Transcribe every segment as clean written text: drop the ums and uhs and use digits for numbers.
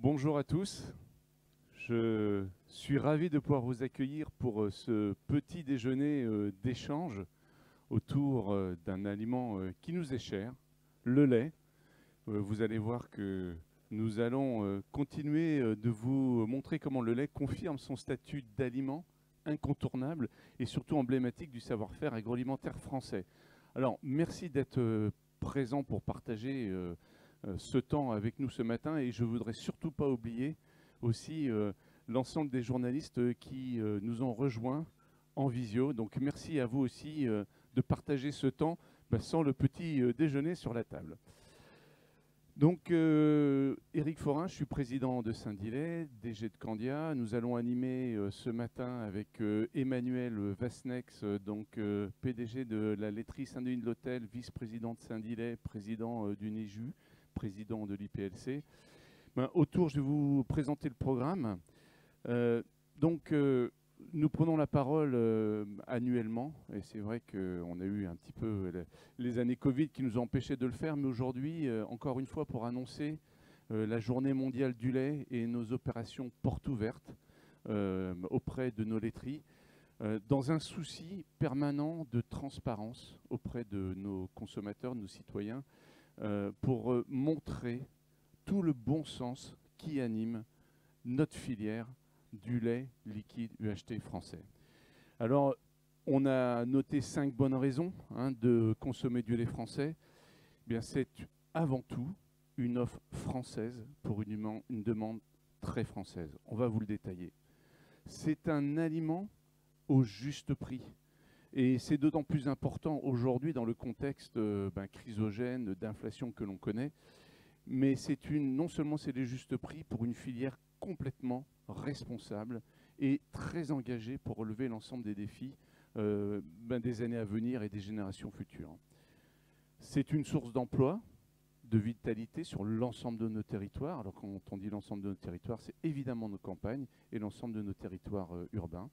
Bonjour à tous, je suis ravi de pouvoir vous accueillir pour ce petit déjeuner d'échange autour d'un aliment qui nous est cher, le lait. Vous allez voir que nous allons continuer de vous montrer comment le lait confirme son statut d'aliment incontournable et surtout emblématique du savoir-faire agroalimentaire français. Alors merci d'être présent pour partager ce temps avec nous ce matin, et je ne voudrais surtout pas oublier aussi l'ensemble des journalistes qui nous ont rejoints en visio. Donc merci à vous aussi de partager ce temps sans le petit déjeuner sur la table. Donc Éric Forin, je suis président de Saint-Dilet, DG de Candia. Nous allons animer ce matin avec Emmanuel Vasnex, donc PDG de la laiterie Saint-Denis de l'Hôtel, vice-président de Saint-Dilet, président du NEJU, président de l'IPLC. Autour, je vais vous présenter le programme. Nous prenons la parole annuellement, et c'est vrai qu'on a eu un petit peu les années Covid qui nous ont empêchés de le faire, mais aujourd'hui, encore une fois, pour annoncer la journée mondiale du lait et nos opérations portes ouvertes auprès de nos laiteries, dans un souci permanent de transparence auprès de nos consommateurs, de nos citoyens, pour montrer tout le bon sens qui anime notre filière du lait liquide UHT français. Alors, on a noté 5 bonnes raisons de consommer du lait français. Eh bien, c'est avant tout une offre française pour une demande très française. On va vous le détailler. C'est un aliment au juste prix. Et c'est d'autant plus important aujourd'hui dans le contexte chrysogène, d'inflation que l'on connaît. Mais non seulement c'est le juste prix pour une filière complètement responsable et très engagée pour relever l'ensemble des défis des années à venir et des générations futures. C'est une source d'emploi, de vitalité sur l'ensemble de nos territoires. Alors quand on dit l'ensemble de nos territoires, c'est évidemment nos campagnes et l'ensemble de nos territoires urbains.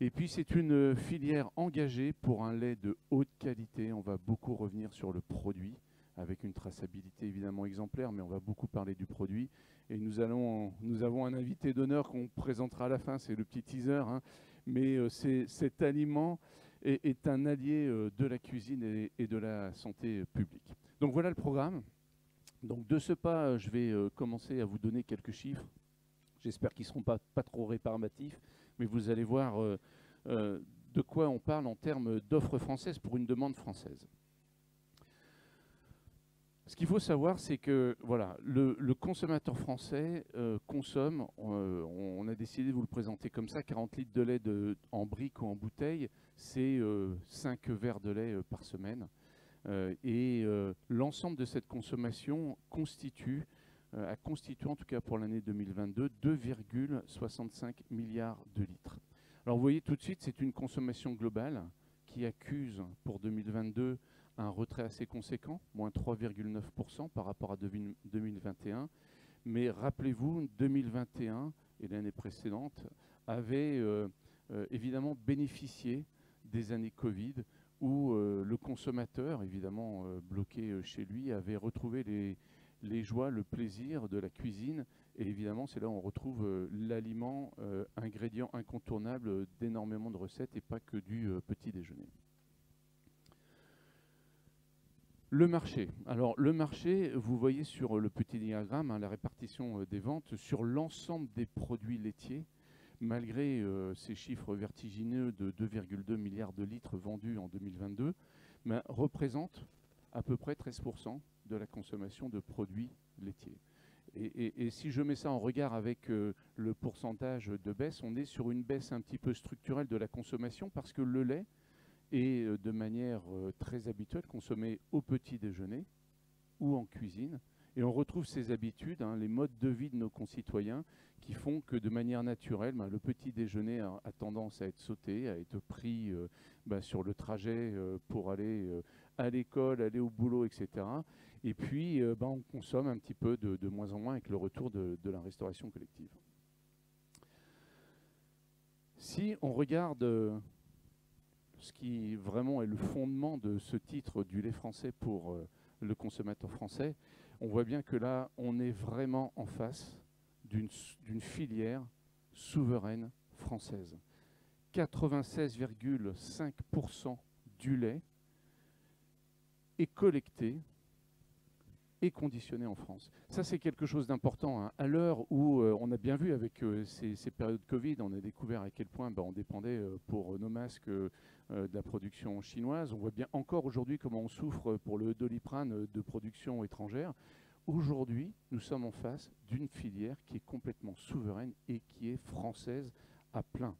Et puis c'est une filière engagée pour un lait de haute qualité. On va beaucoup revenir sur le produit, avec une traçabilité évidemment exemplaire, mais on va beaucoup parler du produit. Et nous avons un invité d'honneur qu'on présentera à la fin, c'est le petit teaser, mais cet aliment est un allié de la cuisine et de la santé publique. Donc voilà le programme. Donc de ce pas, je vais commencer à vous donner quelques chiffres. J'espère qu'ils ne seront pas trop rébarbatifs, mais vous allez voir de quoi on parle en termes d'offres françaises pour une demande française. Ce qu'il faut savoir, c'est que voilà, le consommateur français consomme, on a décidé de vous le présenter comme ça, 40 litres de lait en brique ou en bouteille, c'est 5 verres de lait par semaine. L'ensemble de cette consommation a constitué, en tout cas pour l'année 2022, 2,65 milliards de litres. Alors vous voyez tout de suite, c'est une consommation globale qui accuse pour 2022 un retrait assez conséquent, moins 3,9% par rapport à 2021. Mais rappelez-vous, 2021 et l'année précédente avaient évidemment bénéficié des années Covid où le consommateur, évidemment bloqué chez lui, avait retrouvé les joies, le plaisir de la cuisine. Et évidemment, c'est là où on retrouve l'aliment, ingrédient incontournable d'énormément de recettes et pas que du petit déjeuner. Le marché. Alors le marché, vous voyez sur le petit diagramme la répartition des ventes sur l'ensemble des produits laitiers, malgré ces chiffres vertigineux de 2,2 milliards de litres vendus en 2022, représente à peu près 13% de la consommation de produits laitiers. Et si je mets ça en regard avec le pourcentage de baisse, on est sur une baisse un petit peu structurelle de la consommation parce que le lait est de manière très habituelle consommé au petit déjeuner ou en cuisine. Et on retrouve ces habitudes, les modes de vie de nos concitoyens qui font que de manière naturelle, le petit déjeuner a tendance à être sauté, à être pris sur le trajet pour aller à l'école, aller au boulot, etc. Et puis on consomme un petit peu de moins en moins avec le retour de la restauration collective. Si on regarde ce qui vraiment est le fondement de ce titre du lait français pour le consommateur français, on voit bien que là, on est vraiment en face d'une filière souveraine française. 96,5% du lait est collecté et conditionné en France. Ça, c'est quelque chose d'important, hein. À l'heure où on a bien vu avec ces périodes Covid, on a découvert à quel point on dépendait pour nos masques de la production chinoise. On voit bien encore aujourd'hui comment on souffre pour le Doliprane de production étrangère. Aujourd'hui, nous sommes en face d'une filière qui est complètement souveraine et qui est française à plein.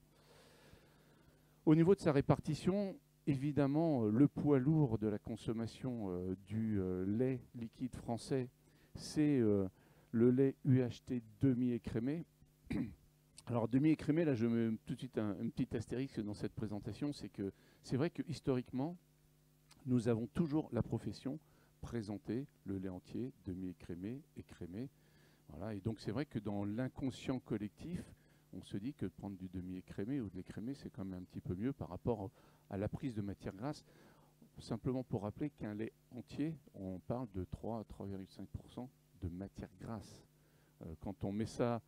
Au niveau de sa répartition, évidemment, le poids lourd de la consommation du lait liquide français, c'est le lait UHT demi-écrémé. Alors, demi-écrémé, là, je mets tout de suite un petit astérisque dans cette présentation, c'est que c'est vrai que historiquement, nous avons toujours la profession présenté le lait entier, demi-écrémé, écrémé. Voilà. Et donc, c'est vrai que dans l'inconscient collectif, on se dit que prendre du demi-écrémé ou de l'écrémé, c'est quand même un petit peu mieux par rapport à la prise de matière grasse. Simplement pour rappeler qu'un lait entier, on parle de 3 à 3,5% de matière grasse. Quand on met ça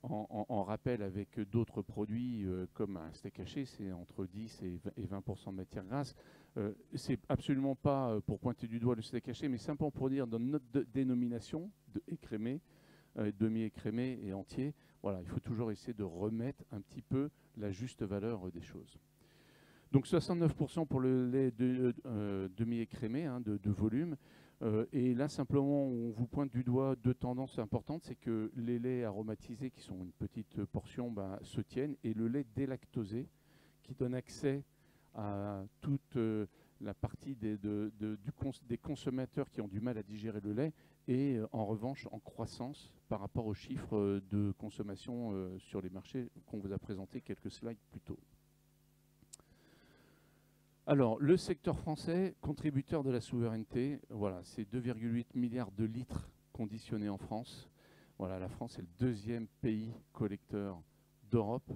en rappel avec d'autres produits comme un steak haché, c'est entre 10 et 20% de matière grasse. C'est absolument pas pour pointer du doigt le steak haché, mais simplement pour dire dans notre dénomination de écrémé, demi-écrémé et entier, voilà, il faut toujours essayer de remettre un petit peu la juste valeur des choses. Donc 69% pour le lait demi-écrémé de volume. Et là, simplement, on vous pointe du doigt deux tendances importantes. C'est que les laits aromatisés, qui sont une petite portion, se tiennent. Et le lait délactosé, qui donne accès à toute la partie des consommateurs qui ont du mal à digérer le lait, est en revanche en croissance par rapport aux chiffres de consommation sur les marchés qu'on vous a présenté quelques slides plus tôt. Alors, le secteur français, contributeur de la souveraineté, voilà, c'est 2,8 milliards de litres conditionnés en France. Voilà, la France est le deuxième pays collecteur d'Europe.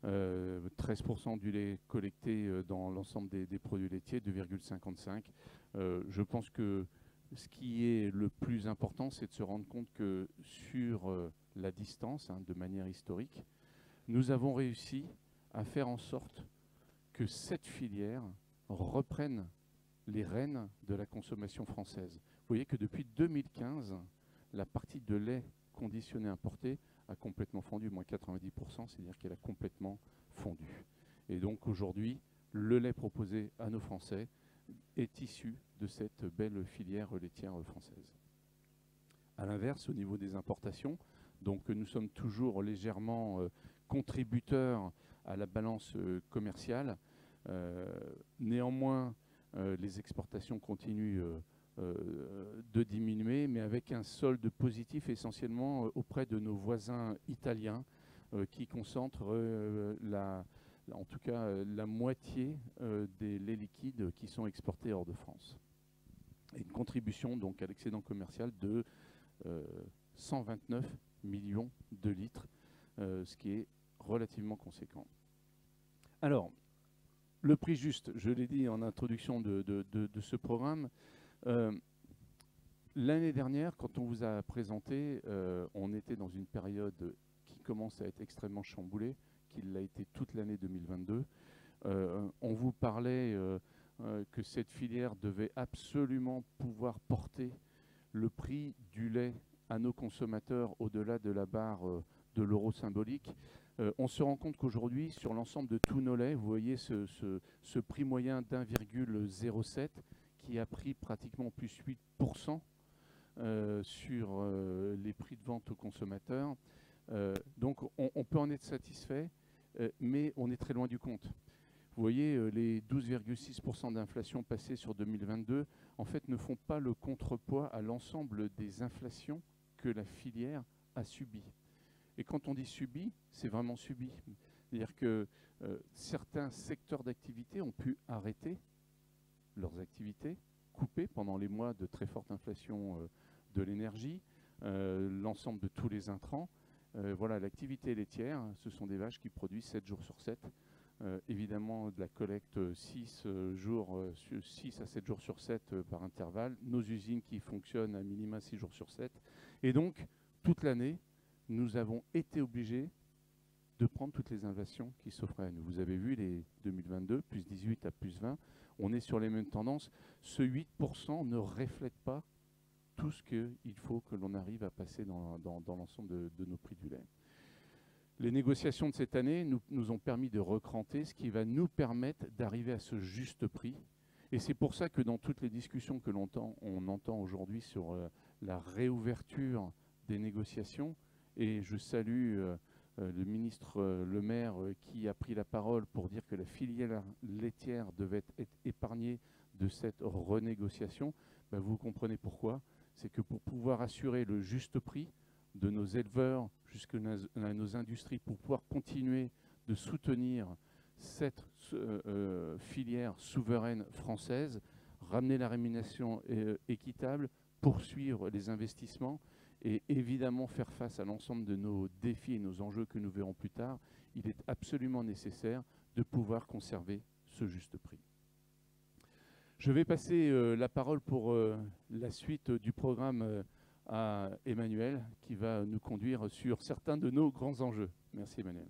13% du lait collecté dans l'ensemble des produits laitiers, 2,55. Je pense que ce qui est le plus important, c'est de se rendre compte que sur la distance, de manière historique, nous avons réussi à faire en sorte que cette filière reprenne les rênes de la consommation française. Vous voyez que depuis 2015, la partie de lait conditionné importé a complètement fondu, moins 90%, c'est-à-dire qu'elle a complètement fondu. Et donc aujourd'hui, le lait proposé à nos Français est issu de cette belle filière laitière française. A l'inverse, au niveau des importations, donc nous sommes toujours légèrement contributeurs à la balance commerciale. Néanmoins, les exportations continuent de diminuer, mais avec un solde positif essentiellement auprès de nos voisins italiens qui concentrent en tout cas la moitié des laits liquides qui sont exportés hors de France. Et une contribution donc à l'excédent commercial de 129 millions de litres, ce qui est relativement conséquent. Alors, le prix juste, je l'ai dit en introduction de ce programme, l'année dernière, quand on vous a présenté, on était dans une période qui commence à être extrêmement chamboulée, qui l'a été toute l'année 2022. On vous parlait que cette filière devait absolument pouvoir porter le prix du lait à nos consommateurs au-delà de la barre de l'euro symbolique. On se rend compte qu'aujourd'hui, sur l'ensemble de tous nos laits, vous voyez ce prix moyen d'1,07 qui a pris pratiquement plus 8% sur les prix de vente aux consommateurs. Donc on peut en être satisfait, mais on est très loin du compte. Vous voyez, les 12,6% d'inflation passée sur 2022, en fait, ne font pas le contrepoids à l'ensemble des inflations que la filière a subies. Et quand on dit subi, c'est vraiment subi. C'est-à-dire que certains secteurs d'activité ont pu arrêter leurs activités, couper pendant les mois de très forte inflation de l'énergie, l'ensemble de tous les intrants. Voilà, l'activité laitière, ce sont des vaches qui produisent 7 jours sur 7. Évidemment, de la collecte 6 à 7 jours sur 7 par intervalle. Nos usines qui fonctionnent à minima 6 jours sur 7. Et donc, toute l'année, nous avons été obligés de prendre toutes les innovations qui s'offraient à nous. Vous avez vu les 2022, plus 18 à plus 20, on est sur les mêmes tendances. Ce 8% ne reflète pas tout ce qu'il faut que l'on arrive à passer dans l'ensemble de nos prix du lait. Les négociations de cette année nous ont permis de recranter, ce qui va nous permettre d'arriver à ce juste prix. Et c'est pour ça que dans toutes les discussions que on entend aujourd'hui sur la réouverture des négociations, et je salue le ministre Le Maire qui a pris la parole pour dire que la filière laitière devait être épargnée de cette renégociation, ben vous comprenez pourquoi. C'est que pour pouvoir assurer le juste prix de nos éleveurs jusqu'à nos industries, pour pouvoir continuer de soutenir cette filière souveraine française, ramener la rémunération équitable, poursuivre les investissements et évidemment faire face à l'ensemble de nos défis et nos enjeux que nous verrons plus tard, il est absolument nécessaire de pouvoir conserver ce juste prix. Je vais passer la parole pour la suite du programme à Emmanuel, qui va nous conduire sur certains de nos grands enjeux. Merci Emmanuel.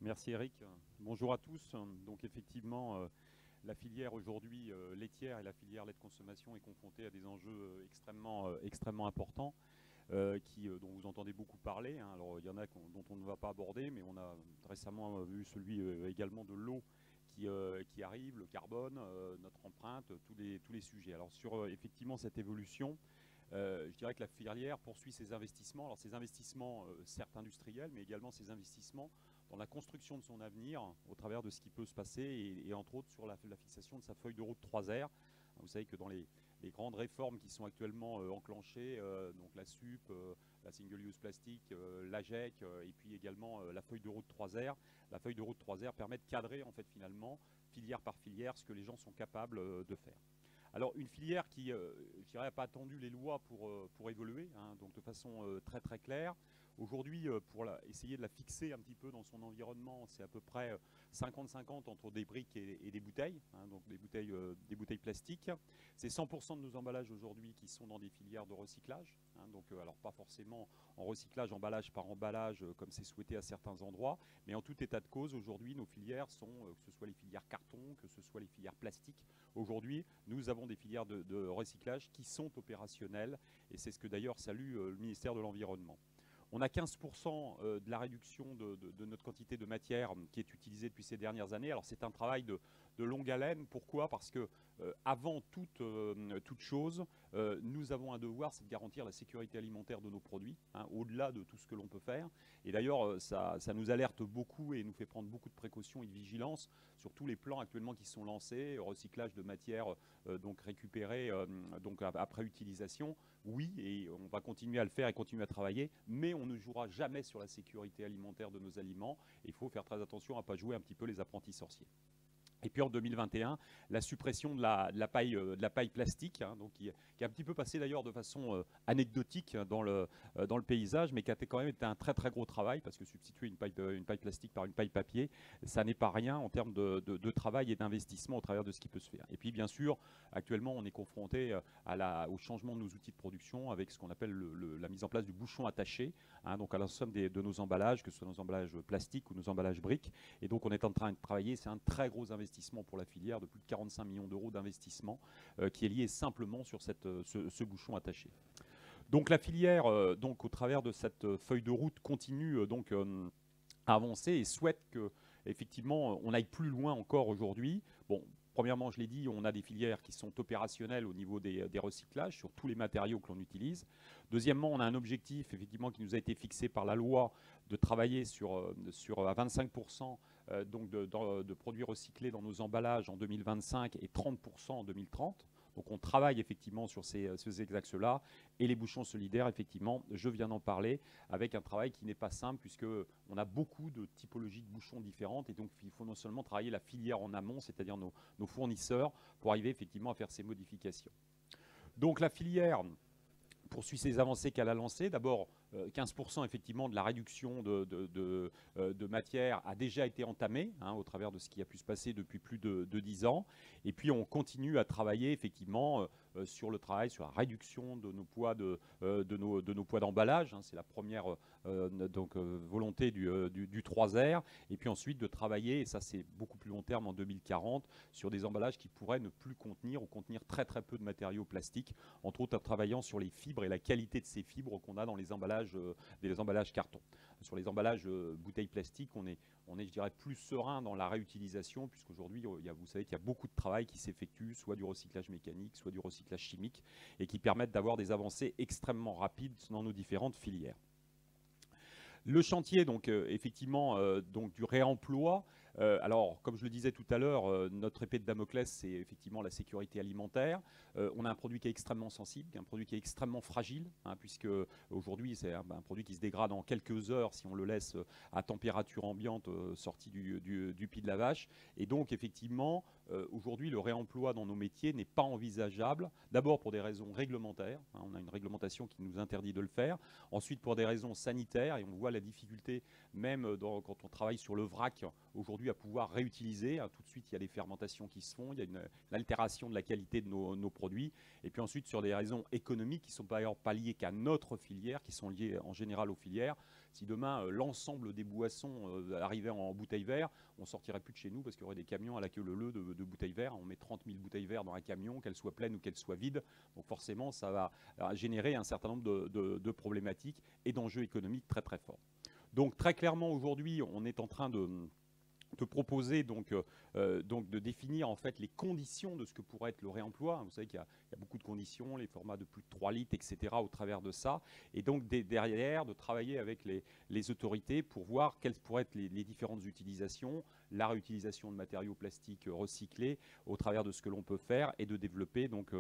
Merci Eric. Bonjour à tous. Donc effectivement, la filière aujourd'hui laitière et la filière lait de consommation est confrontée à des enjeux extrêmement importants dont vous entendez beaucoup parler. Hein. Alors il y en a dont on ne va pas aborder, mais on a récemment vu celui également de l'eau qui arrive, le carbone, notre empreinte, tous les sujets. Alors sur effectivement cette évolution, je dirais que la filière poursuit ses investissements. Alors ces investissements certes industriels, mais également ces investissements dans la construction de son avenir au travers de ce qui peut se passer et entre autres sur la fixation de sa feuille de route 3R. Vous savez que dans les grandes réformes qui sont actuellement enclenchées, donc la SUP, la Single Use Plastic, l'AGEC et puis également la feuille de route 3R. La feuille de route 3R permet de cadrer en fait finalement filière par filière ce que les gens sont capables de faire. Alors une filière qui, je dirais, n'a pas attendu les lois pour évoluer, hein, donc de façon très claire. Aujourd'hui, pour essayer de la fixer un petit peu dans son environnement, c'est à peu près 50-50 entre des briques et des bouteilles, hein, donc des bouteilles plastiques. C'est 100% de nos emballages aujourd'hui qui sont dans des filières de recyclage, hein, donc alors pas forcément en recyclage emballage par emballage comme c'est souhaité à certains endroits, mais en tout état de cause, aujourd'hui, nos filières sont, que ce soit les filières carton, que ce soit les filières plastiques, aujourd'hui, nous avons des filières de recyclage qui sont opérationnelles, et c'est ce que d'ailleurs salue le ministère de l'Environnement. On a 15% de la réduction de notre quantité de matière qui est utilisée depuis ces dernières années. Alors c'est un travail de longue haleine. Pourquoi? Parce que avant toute chose, nous avons un devoir, c'est de garantir la sécurité alimentaire de nos produits, hein, au-delà de tout ce que l'on peut faire. Et d'ailleurs, ça nous alerte beaucoup et nous fait prendre beaucoup de précautions et de vigilance sur tous les plans actuellement qui sont lancés, recyclage de matières donc récupérées donc après utilisation. Oui, et on va continuer à le faire et continuer à travailler, mais on ne jouera jamais sur la sécurité alimentaire de nos aliments. Il faut faire très attention à ne pas jouer un petit peu les apprentis sorciers. Et puis en 2021, la suppression de la paille plastique, hein, donc qui est un petit peu passée d'ailleurs de façon anecdotique dans le paysage, mais qui a quand même été un très gros travail, parce que substituer une paille plastique par une paille papier, ça n'est pas rien en termes de travail et d'investissement au travers de ce qui peut se faire. Et puis bien sûr, actuellement, on est confronté au changement de nos outils de production avec ce qu'on appelle la mise en place du bouchon attaché, hein, donc à l'ensemble de nos emballages, que ce soit nos emballages plastiques ou nos emballages briques. Et donc on est en train de travailler, c'est un très gros investissement pour la filière de plus de 45 millions d'euros d'investissement qui est lié simplement sur ce bouchon attaché. Donc la filière, donc au travers de cette feuille de route, continue donc à avancer et souhaite que effectivement on aille plus loin encore aujourd'hui. Bon, premièrement, je l'ai dit, on a des filières qui sont opérationnelles au niveau des recyclages sur tous les matériaux que l'on utilise. Deuxièmement, on a un objectif effectivement qui nous a été fixé par la loi de travailler sur à 25% donc de produits recyclés dans nos emballages en 2025 et 30% en 2030. Donc on travaille effectivement sur ces axes-là. Et les bouchons solidaires, effectivement, je viens d'en parler, avec un travail qui n'est pas simple, puisqu'on a beaucoup de typologies de bouchons différentes. Et donc il faut non seulement travailler la filière en amont, c'est-à-dire nos fournisseurs, pour arriver effectivement à faire ces modifications. Donc la filière poursuit ses avancées qu'elle a lancées. D'abord, 15% effectivement de la réduction de matière a déjà été entamée, hein, au travers de ce qui a pu se passer depuis plus de 10 ans. Et puis on continue à travailler effectivement sur le travail, sur la réduction de nos poids de nos poids d'emballage. Hein. C'est la première volonté du 3R. Et puis ensuite de travailler, et ça c'est beaucoup plus long terme en 2040, sur des emballages qui pourraient ne plus contenir ou contenir très très peu de matériaux plastiques, entre autres en travaillant sur les fibres et la qualité de ces fibres qu'on a dans les emballages carton. Sur les emballages bouteilles plastiques, on est, je dirais, plus serein dans la réutilisation, puisqu'aujourd'hui, vous savez qu'il y a beaucoup de travail qui s'effectue, soit du recyclage mécanique, soit du recyclage chimique, et qui permettent d'avoir des avancées extrêmement rapides dans nos différentes filières. Le chantier, donc, effectivement, du réemploi. Alors, comme je le disais tout à l'heure, notre épée de Damoclès, c'est effectivement la sécurité alimentaire. On a un produit qui est extrêmement sensible, un produit qui est extrêmement fragile, hein, puisque aujourd'hui, c'est un produit qui se dégrade en quelques heures si on le laisse à température ambiante sorti du pied de la vache. Et donc, effectivement, aujourd'hui, le réemploi dans nos métiers n'est pas envisageable. D'abord pour des raisons réglementaires. Hein, on a une réglementation qui nous interdit de le faire. Ensuite, pour des raisons sanitaires, et on voit la difficulté, même quand on travaille sur le vrac, aujourd'hui, à pouvoir réutiliser. Tout de suite, il y a des fermentations qui se font, il y a une altération de la qualité de nos produits. Et puis ensuite, sur des raisons économiques qui ne sont d'ailleurs pas liées qu'à notre filière, qui sont liées en général aux filières. Si demain, l'ensemble des boissons arrivait en bouteilles vertes, on ne sortirait plus de chez nous parce qu'il y aurait des camions à la queue leu de bouteilles vertes. On met 30 000 bouteilles vertes dans un camion, qu'elles soient pleines ou qu'elles soient vides. Donc forcément, ça va générer un certain nombre de problématiques et d'enjeux économiques très très forts. Donc très clairement, aujourd'hui, on est en train de proposer de définir en fait les conditions de ce que pourrait être le réemploi. Vous savez qu'il y a beaucoup de conditions, les formats de plus de 3 litres, etc. au travers de ça. Et donc derrière, de travailler avec les autorités pour voir quelles pourraient être les différentes utilisations, la réutilisation de matériaux plastiques recyclés au travers de ce que l'on peut faire et de développer donc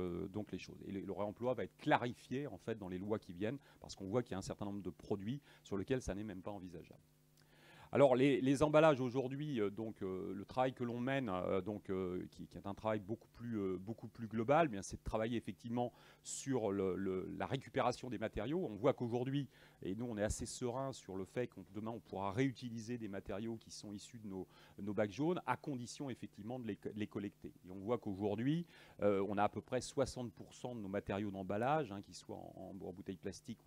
les choses. Et le réemploi va être clarifié en fait dans les lois qui viennent parce qu'on voit qu'il y a un certain nombre de produits sur lesquels ça n'est même pas envisageable. Alors les emballages aujourd'hui, le travail que l'on mène, qui est un travail beaucoup plus global, c'est de travailler effectivement sur la récupération des matériaux. On voit qu'aujourd'hui, et nous on est assez serein sur le fait que demain on pourra réutiliser des matériaux qui sont issus de nos bacs jaunes, à condition effectivement de les collecter. Et on voit qu'aujourd'hui, on a à peu près 60% de nos matériaux d'emballage, hein, qu'ils soient en bouteilles plastiques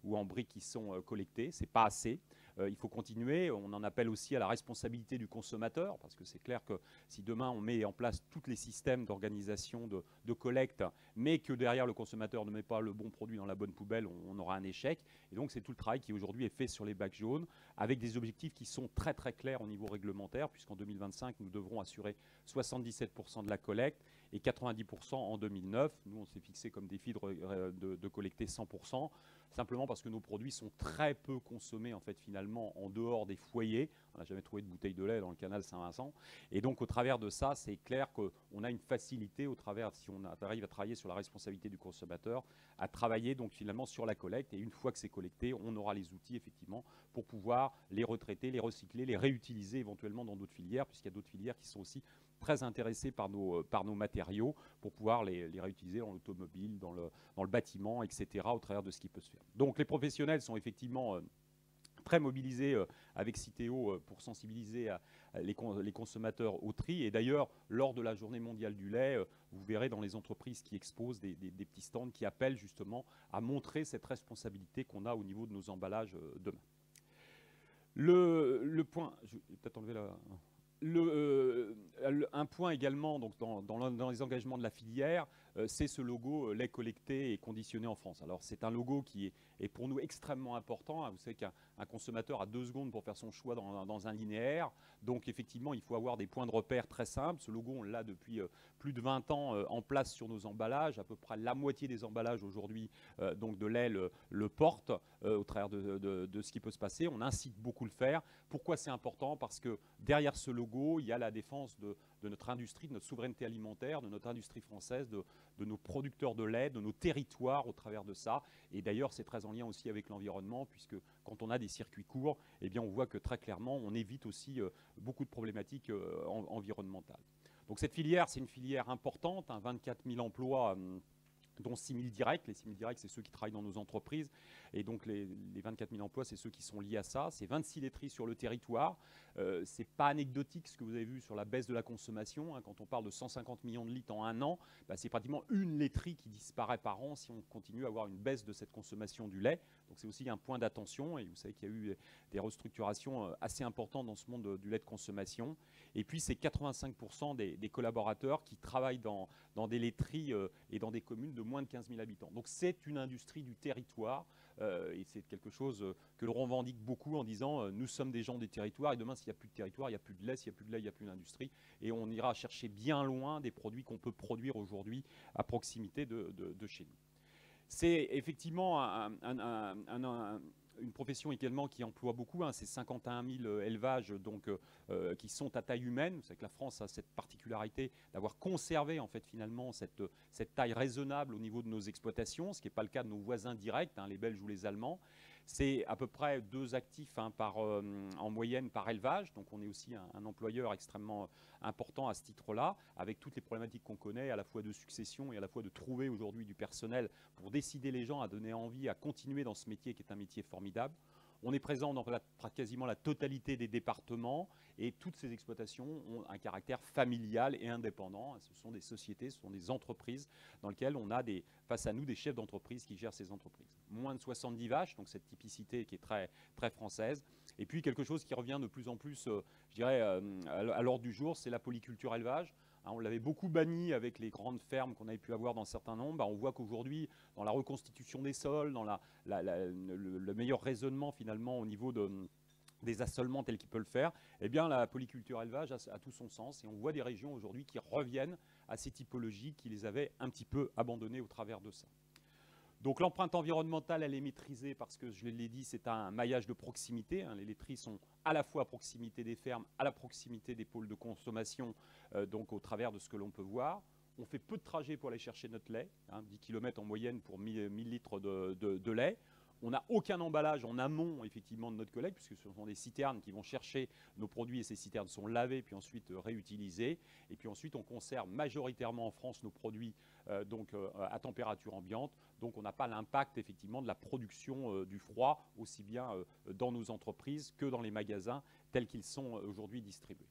ou en briques, qui sont collectés. C'est pas assez. Il faut continuer. On en appelle aussi à la responsabilité du consommateur, parce que c'est clair que si demain on met en place tous les systèmes d'organisation de collecte, mais que derrière le consommateur ne met pas le bon produit dans la bonne poubelle, on aura un échec. Et donc c'est tout le travail qui aujourd'hui est fait sur les bacs jaunes, avec des objectifs qui sont très très clairs au niveau réglementaire, puisqu'en 2025 nous devrons assurer 77% de la collecte et 90% en 2009. Nous on s'est fixé comme défi de collecter 100%. Simplement parce que nos produits sont très peu consommés en fait finalement en dehors des foyers. On n'a jamais trouvé de bouteille de lait dans le canal Saint-Vincent. Et donc au travers de ça, c'est clair qu'on a une facilité au travers, si on arrive à travailler sur la responsabilité du consommateur, à travailler donc finalement sur la collecte. Et une fois que c'est collecté, on aura les outils effectivement pour pouvoir les retraiter, les recycler, les réutiliser éventuellement dans d'autres filières, puisqu'il y a d'autres filières qui sont aussi très intéressés par nos matériaux pour pouvoir les réutiliser dans l'automobile, dans le bâtiment, etc., au travers de ce qui peut se faire. Donc les professionnels sont effectivement très mobilisés avec Citeo pour sensibiliser les consommateurs au tri. Et d'ailleurs, lors de la journée mondiale du lait, vous verrez dans les entreprises qui exposent des petits stands qui appellent justement à montrer cette responsabilité qu'on a au niveau de nos emballages demain. Le point, je vais peut-être enlever la... un point également donc dans les engagements de la filière, c'est ce logo lait collecté et conditionné en France. Alors c'est un logo qui est pour nous extrêmement important. Vous savez qu'un consommateur a 2 secondes pour faire son choix dans un linéaire. Donc effectivement, il faut avoir des points de repère très simples. Ce logo, on l'a depuis plus de 20 ans en place sur nos emballages. À peu près la moitié des emballages aujourd'hui donc de lait le portent au travers de ce qui peut se passer. On incite beaucoup à le faire. Pourquoi c'est important? Parce que derrière ce logo, il y a la défense de notre industrie, de notre souveraineté alimentaire, de notre industrie française, de nos producteurs de lait, de nos territoires au travers de ça. Et d'ailleurs, c'est très en lien aussi avec l'environnement, puisque quand on a des circuits courts, eh bien, on voit que très clairement, on évite aussi beaucoup de problématiques environnementales. Donc cette filière, c'est une filière importante, 24 000 emplois dont 6 000 directs. Les 6 000 directs, c'est ceux qui travaillent dans nos entreprises. Et donc, les 24 000 emplois, c'est ceux qui sont liés à ça. C'est 26 laiteries sur le territoire. Ce n'est pas anecdotique ce que vous avez vu sur la baisse de la consommation. Hein. Quand on parle de 150 millions de litres en un an, bah, c'est pratiquement une laiterie qui disparaît par an si on continue à avoir une baisse de cette consommation du lait. Donc, c'est aussi un point d'attention. Et vous savez qu'il y a eu des restructurations assez importantes dans ce monde du lait de consommation. Et puis, c'est 85% des collaborateurs qui travaillent dans des laiteries et dans des communes de moins de 15 000 habitants. Donc c'est une industrie du territoire et c'est quelque chose que l'on revendique beaucoup en disant nous sommes des gens des territoires et demain s'il n'y a plus de territoire, il n'y a plus de lait, s'il n'y a plus de lait, il n'y a plus d'industrie et on ira chercher bien loin des produits qu'on peut produire aujourd'hui à proximité de chez nous. C'est effectivement une profession également qui emploie beaucoup, hein, c'est 51 000 élevages donc, qui sont à taille humaine. Vous savez que la France a cette particularité d'avoir conservé en fait, finalement cette taille raisonnable au niveau de nos exploitations, ce qui n'est pas le cas de nos voisins directs, hein, les Belges ou les Allemands. C'est à peu près 2 actifs hein, en moyenne par élevage, donc on est aussi un employeur extrêmement important à ce titre-là, avec toutes les problématiques qu'on connaît, à la fois de succession et à la fois de trouver aujourd'hui du personnel pour décider les gens à donner envie à continuer dans ce métier qui est un métier formidable. On est présent dans quasiment la totalité des départements et toutes ces exploitations ont un caractère familial et indépendant. Ce sont des sociétés, ce sont des entreprises dans lesquelles on a face à nous des chefs d'entreprise qui gèrent ces entreprises. Moins de 70 vaches, donc cette typicité qui est très, très française. Et puis quelque chose qui revient de plus en plus, je dirais, à l'ordre du jour, c'est la polyculture élevage. On l'avait beaucoup banni avec les grandes fermes qu'on avait pu avoir dans certains nombres. On voit qu'aujourd'hui, dans la reconstitution des sols, dans le meilleur raisonnement finalement au niveau des assolements tels qu'il peut le faire, eh bien, la polyculture élevage a tout son sens. Et on voit des régions aujourd'hui qui reviennent à ces typologies qui les avaient un petit peu abandonnées au travers de ça. Donc l'empreinte environnementale, elle est maîtrisée parce que, je l'ai dit, c'est un maillage de proximité. Hein. Les laiteries sont à la fois à proximité des fermes, à la proximité des pôles de consommation, donc au travers de ce que l'on peut voir. On fait peu de trajets pour aller chercher notre lait, hein, 10 km en moyenne pour 1000 litres de lait. On n'a aucun emballage en amont, effectivement, de notre collecte, puisque ce sont des citernes qui vont chercher nos produits et ces citernes sont lavées puis ensuite réutilisées. Et puis ensuite, on conserve majoritairement en France nos produits à température ambiante. Donc, on n'a pas l'impact, effectivement, de la production du froid, aussi bien dans nos entreprises que dans les magasins tels qu'ils sont aujourd'hui distribués.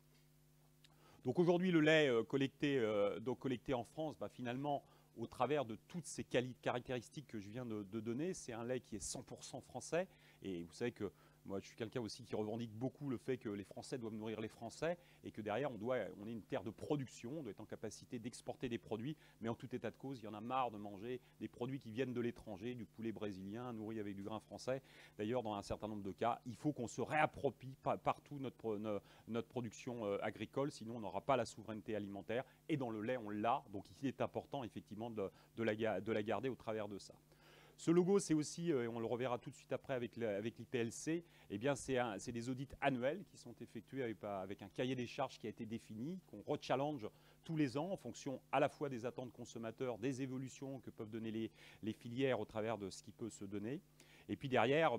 Donc, aujourd'hui, le lait collecté en France, finalement, au travers de toutes ces caractéristiques que je viens de donner, c'est un lait qui est 100% français. Et vous savez que moi, je suis quelqu'un aussi qui revendique beaucoup le fait que les Français doivent nourrir les Français et que derrière, on est une terre de production, on doit être en capacité d'exporter des produits. Mais en tout état de cause, il y en a marre de manger des produits qui viennent de l'étranger, du poulet brésilien nourri avec du grain français. D'ailleurs, dans un certain nombre de cas, il faut qu'on se réapproprie partout notre production agricole, sinon on n'aura pas la souveraineté alimentaire. Et dans le lait, on l'a. Donc il est important, effectivement, de la garder au travers de ça. Ce logo, c'est aussi, et on le reverra tout de suite après avec l'IPLC, eh bien c'est des audits annuels qui sont effectués avec un cahier des charges qui a été défini, qu'on rechallenge tous les ans en fonction à la fois des attentes consommateurs, des évolutions que peuvent donner les filières au travers de ce qui peut se donner. Et puis derrière,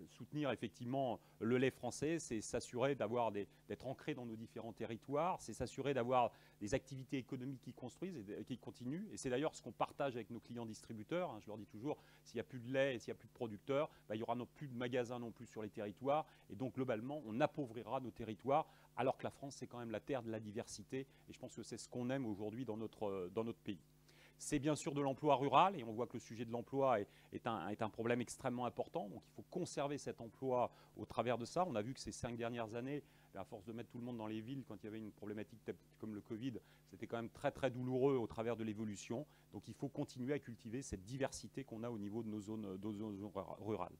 soutenir effectivement le lait français, c'est s'assurer d'être ancré dans nos différents territoires, c'est s'assurer d'avoir des activités économiques qui construisent et qui continuent. Et c'est d'ailleurs ce qu'on partage avec nos clients distributeurs. Hein. Je leur dis toujours, s'il n'y a plus de lait et s'il n'y a plus de producteurs, il n'y aura plus de magasins non plus sur les territoires. Et donc globalement, on appauvrira nos territoires, alors que la France, c'est quand même la terre de la diversité. Et je pense que c'est ce qu'on aime aujourd'hui dans notre pays. C'est bien sûr de l'emploi rural, et on voit que le sujet de l'emploi est un problème extrêmement important. Donc il faut conserver cet emploi au travers de ça. On a vu que ces 5 dernières années, à force de mettre tout le monde dans les villes, quand il y avait une problématique comme le Covid, c'était quand même très très douloureux au travers de l'évolution. Donc il faut continuer à cultiver cette diversité qu'on a au niveau de nos zones rurales.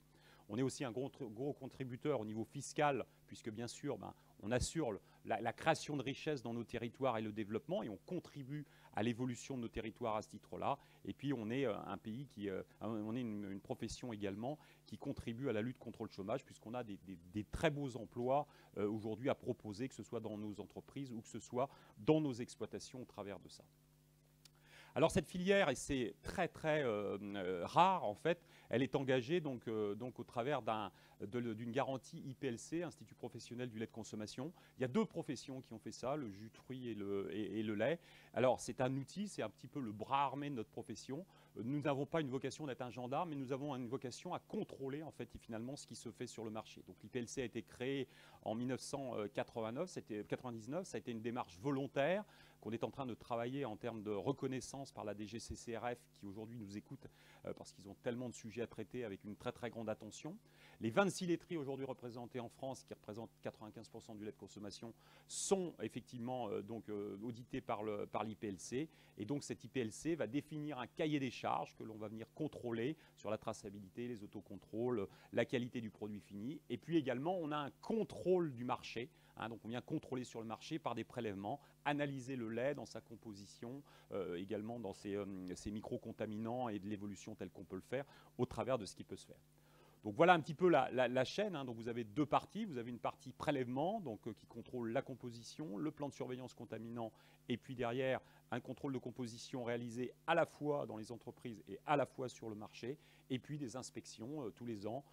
On est aussi un gros contributeur au niveau fiscal, puisque bien sûr, on assure la création de richesses dans nos territoires et le développement, et on contribue à l'évolution de nos territoires à ce titre-là. Et puis, on est un pays on est une profession également qui contribue à la lutte contre le chômage, puisqu'on a des très beaux emplois aujourd'hui à proposer, que ce soit dans nos entreprises ou que ce soit dans nos exploitations au travers de ça. Alors cette filière, et c'est très très rare en fait, elle est engagée donc au travers d'une garantie IPLC, Institut professionnel du lait de consommation. Il y a 2 professions qui ont fait ça, le jus de fruits et le lait. Alors c'est un outil, c'est un petit peu le bras armé de notre profession. nous n'avons pas une vocation d'être un gendarme, mais nous avons une vocation à contrôler en fait finalement ce qui se fait sur le marché. Donc l'IPLC a été créé en 1999, 99, ça a été une démarche volontaire qu'on est en train de travailler en termes de reconnaissance par la DGCCRF qui aujourd'hui nous écoute parce qu'ils ont tellement de sujets à traiter avec une très très grande attention. Les 26 laiteries aujourd'hui représentées en France, qui représentent 95% du lait de consommation, sont effectivement auditées par l'IPLC. Et donc cet IPLC va définir un cahier des charges que l'on va venir contrôler sur la traçabilité, les autocontrôles, la qualité du produit fini. Et puis également, on a un contrôle du marché. Donc on vient contrôler sur le marché par des prélèvements, analyser le lait dans sa composition, également dans ses micro-contaminants et de l'évolution telle qu'on peut le faire au travers de ce qui peut se faire. Donc voilà un petit peu la chaîne. Donc vous avez deux parties. Vous avez une partie prélèvement qui contrôle la composition, le plan de surveillance contaminant, et puis derrière un contrôle de composition réalisé à la fois dans les entreprises et à la fois sur le marché, et puis des inspections tous les ans.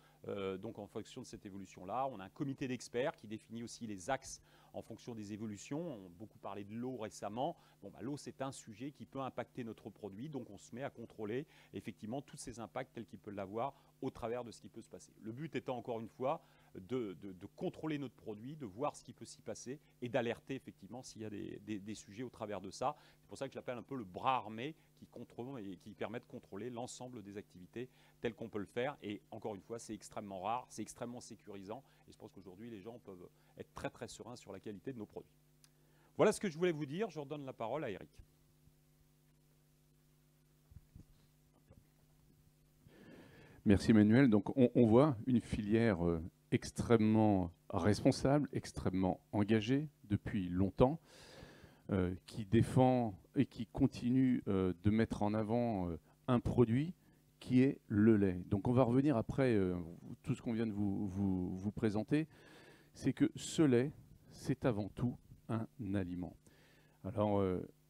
Donc en fonction de cette évolution-là, on a un comité d'experts qui définit aussi les axes en fonction des évolutions. On a beaucoup parlé de l'eau récemment. L'eau, c'est un sujet qui peut impacter notre produit, donc on se met à contrôler effectivement tous ces impacts tels qu'il peut l'avoir au travers de ce qui peut se passer. Le but étant encore une fois de contrôler notre produit, de voir ce qui peut s'y passer et d'alerter effectivement s'il y a des sujets au travers de ça. C'est pour ça que je l'appelle un peu le bras armé qui permet de contrôler l'ensemble des activités telles qu'on peut le faire. Et encore une fois, c'est extrêmement rare, c'est extrêmement sécurisant. Et je pense qu'aujourd'hui, les gens peuvent être très très sereins sur la qualité de nos produits. Voilà ce que je voulais vous dire. Je redonne la parole à Eric. Merci Emmanuel. Donc on voit une filière extrêmement responsable, extrêmement engagée depuis longtemps, qui défend et qui continue de mettre en avant un produit qui est le lait. Donc on va revenir après tout ce qu'on vient de vous présenter. C'est que ce lait, c'est avant tout un aliment. Alors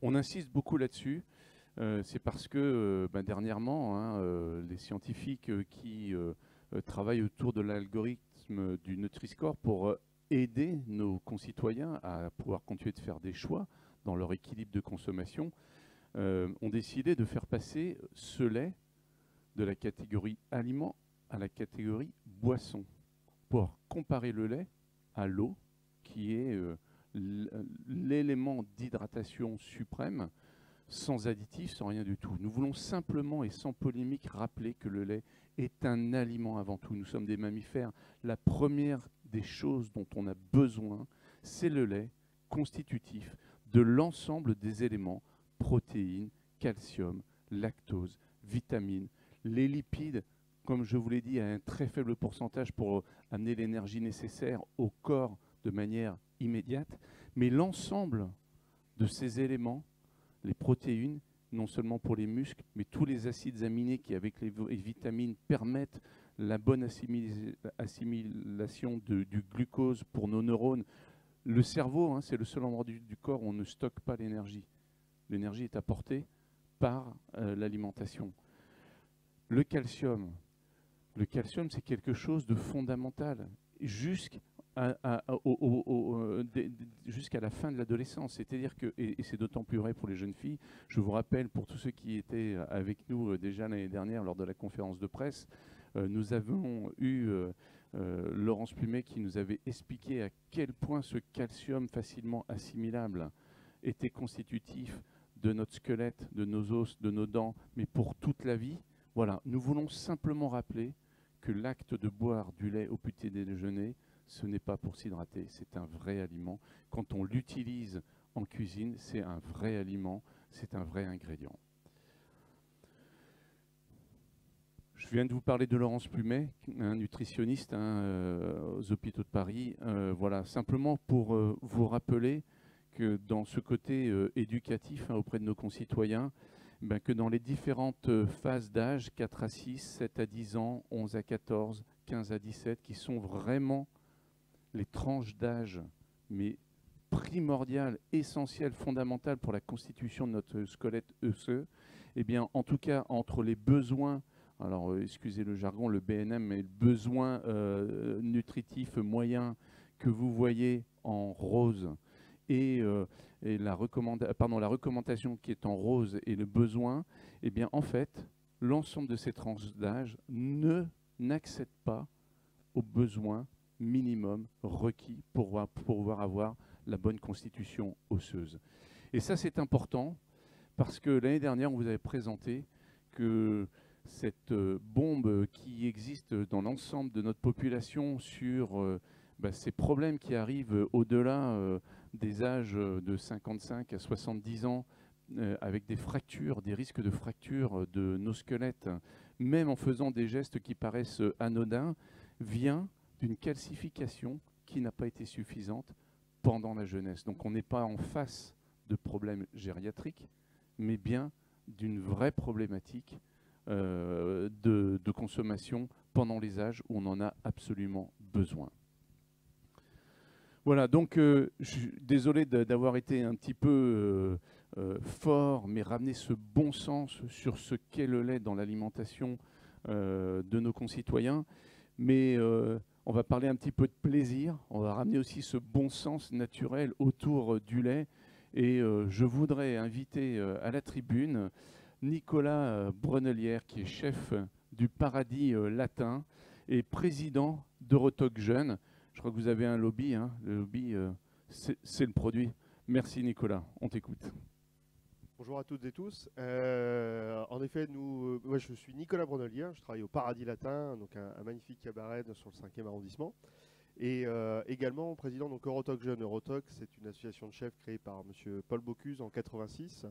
on insiste beaucoup là-dessus. C'est parce que dernièrement, les scientifiques qui travaillent autour de l'algorithme du Nutri-Score pour aider nos concitoyens à pouvoir continuer de faire des choix dans leur équilibre de consommation, ont décidé de faire passer ce lait de la catégorie aliment à la catégorie boisson, pour comparer le lait à l'eau, qui est l'élément d'hydratation suprême, sans additifs, sans rien du tout. Nous voulons simplement et sans polémique rappeler que le lait est un aliment avant tout. Nous sommes des mammifères. La première des choses dont on a besoin, c'est le lait constitutif de l'ensemble des éléments, protéines, calcium, lactose, vitamines, les lipides, comme je vous l'ai dit, à un très faible pourcentage pour amener l'énergie nécessaire au corps de manière immédiate, mais l'ensemble de ces éléments, les protéines, non seulement pour les muscles, mais tous les acides aminés qui, avec les vitamines, permettent la bonne assimilation du glucose pour nos neurones. Le cerveau, c'est le seul endroit du corps où on ne stocke pas l'énergie. L'énergie est apportée par l'alimentation. Le calcium, c'est quelque chose de fondamental jusqu'à la fin de l'adolescence. C'est-à-dire que, et c'est d'autant plus vrai pour les jeunes filles, je vous rappelle, pour tous ceux qui étaient avec nous déjà l'année dernière lors de la conférence de presse, nous avons eu Laurence Plumet qui nous avait expliqué à quel point ce calcium facilement assimilable était constitutif de notre squelette, de nos os, de nos dents, mais pour toute la vie. Voilà, nous voulons simplement rappeler que l'acte de boire du lait au petit déjeuner, ce n'est pas pour s'hydrater, c'est un vrai aliment. Quand on l'utilise en cuisine, c'est un vrai aliment, c'est un vrai ingrédient. Je viens de vous parler de Laurence Plumet, un nutritionniste aux hôpitaux de Paris. Voilà, simplement pour vous rappeler que dans ce côté éducatif auprès de nos concitoyens, que dans les différentes phases d'âge, 4 à 6, 7 à 10 ans, 11 à 14, 15 à 17, qui sont vraiment les tranches d'âge, mais primordiales, essentielles, fondamentales pour la constitution de notre squelette osseux, eh bien, en tout cas, entre les besoins, alors excusez le jargon, le BNM, mais le besoin nutritif moyen que vous voyez en rose, et la recommandation qui est en rose et le besoin, eh bien en fait, l'ensemble de ces tranches d'âge n'accèdent pas aux besoins minimums requis pour pouvoir avoir la bonne constitution osseuse. Et ça, c'est important parce que l'année dernière, on vous avait présenté que cette bombe qui existe dans l'ensemble de notre population sur ces problèmes qui arrivent au-delà des âges de 55 à 70 ans, avec des fractures, des risques de fractures de nos squelettes, même en faisant des gestes qui paraissent anodins, vient d'une calcification qui n'a pas été suffisante pendant la jeunesse. Donc on n'est pas en face de problèmes gériatriques, mais bien d'une vraie problématique de consommation pendant les âges où on en a absolument besoin. Voilà, donc je suis désolé d'avoir été un petit peu fort, mais ramener ce bon sens sur ce qu'est le lait dans l'alimentation de nos concitoyens. Mais on va parler un petit peu de plaisir, on va ramener aussi ce bon sens naturel autour du lait. Et je voudrais inviter à la tribune Nicolas Brunelière, qui est chef du Paradis Latin et président d'Eurotoc Jeunes. Je crois que vous avez un lobby, hein. Le lobby, c'est le produit. Merci Nicolas, on t'écoute. Bonjour à toutes et tous. En effet, moi je suis Nicolas Brunelière, je travaille au Paradis Latin, donc un magnifique cabaret sur le 5e arrondissement. Et également président donc Eurotoc Jeunes. Eurotoc, c'est une association de chefs créée par monsieur Paul Bocuse en 86,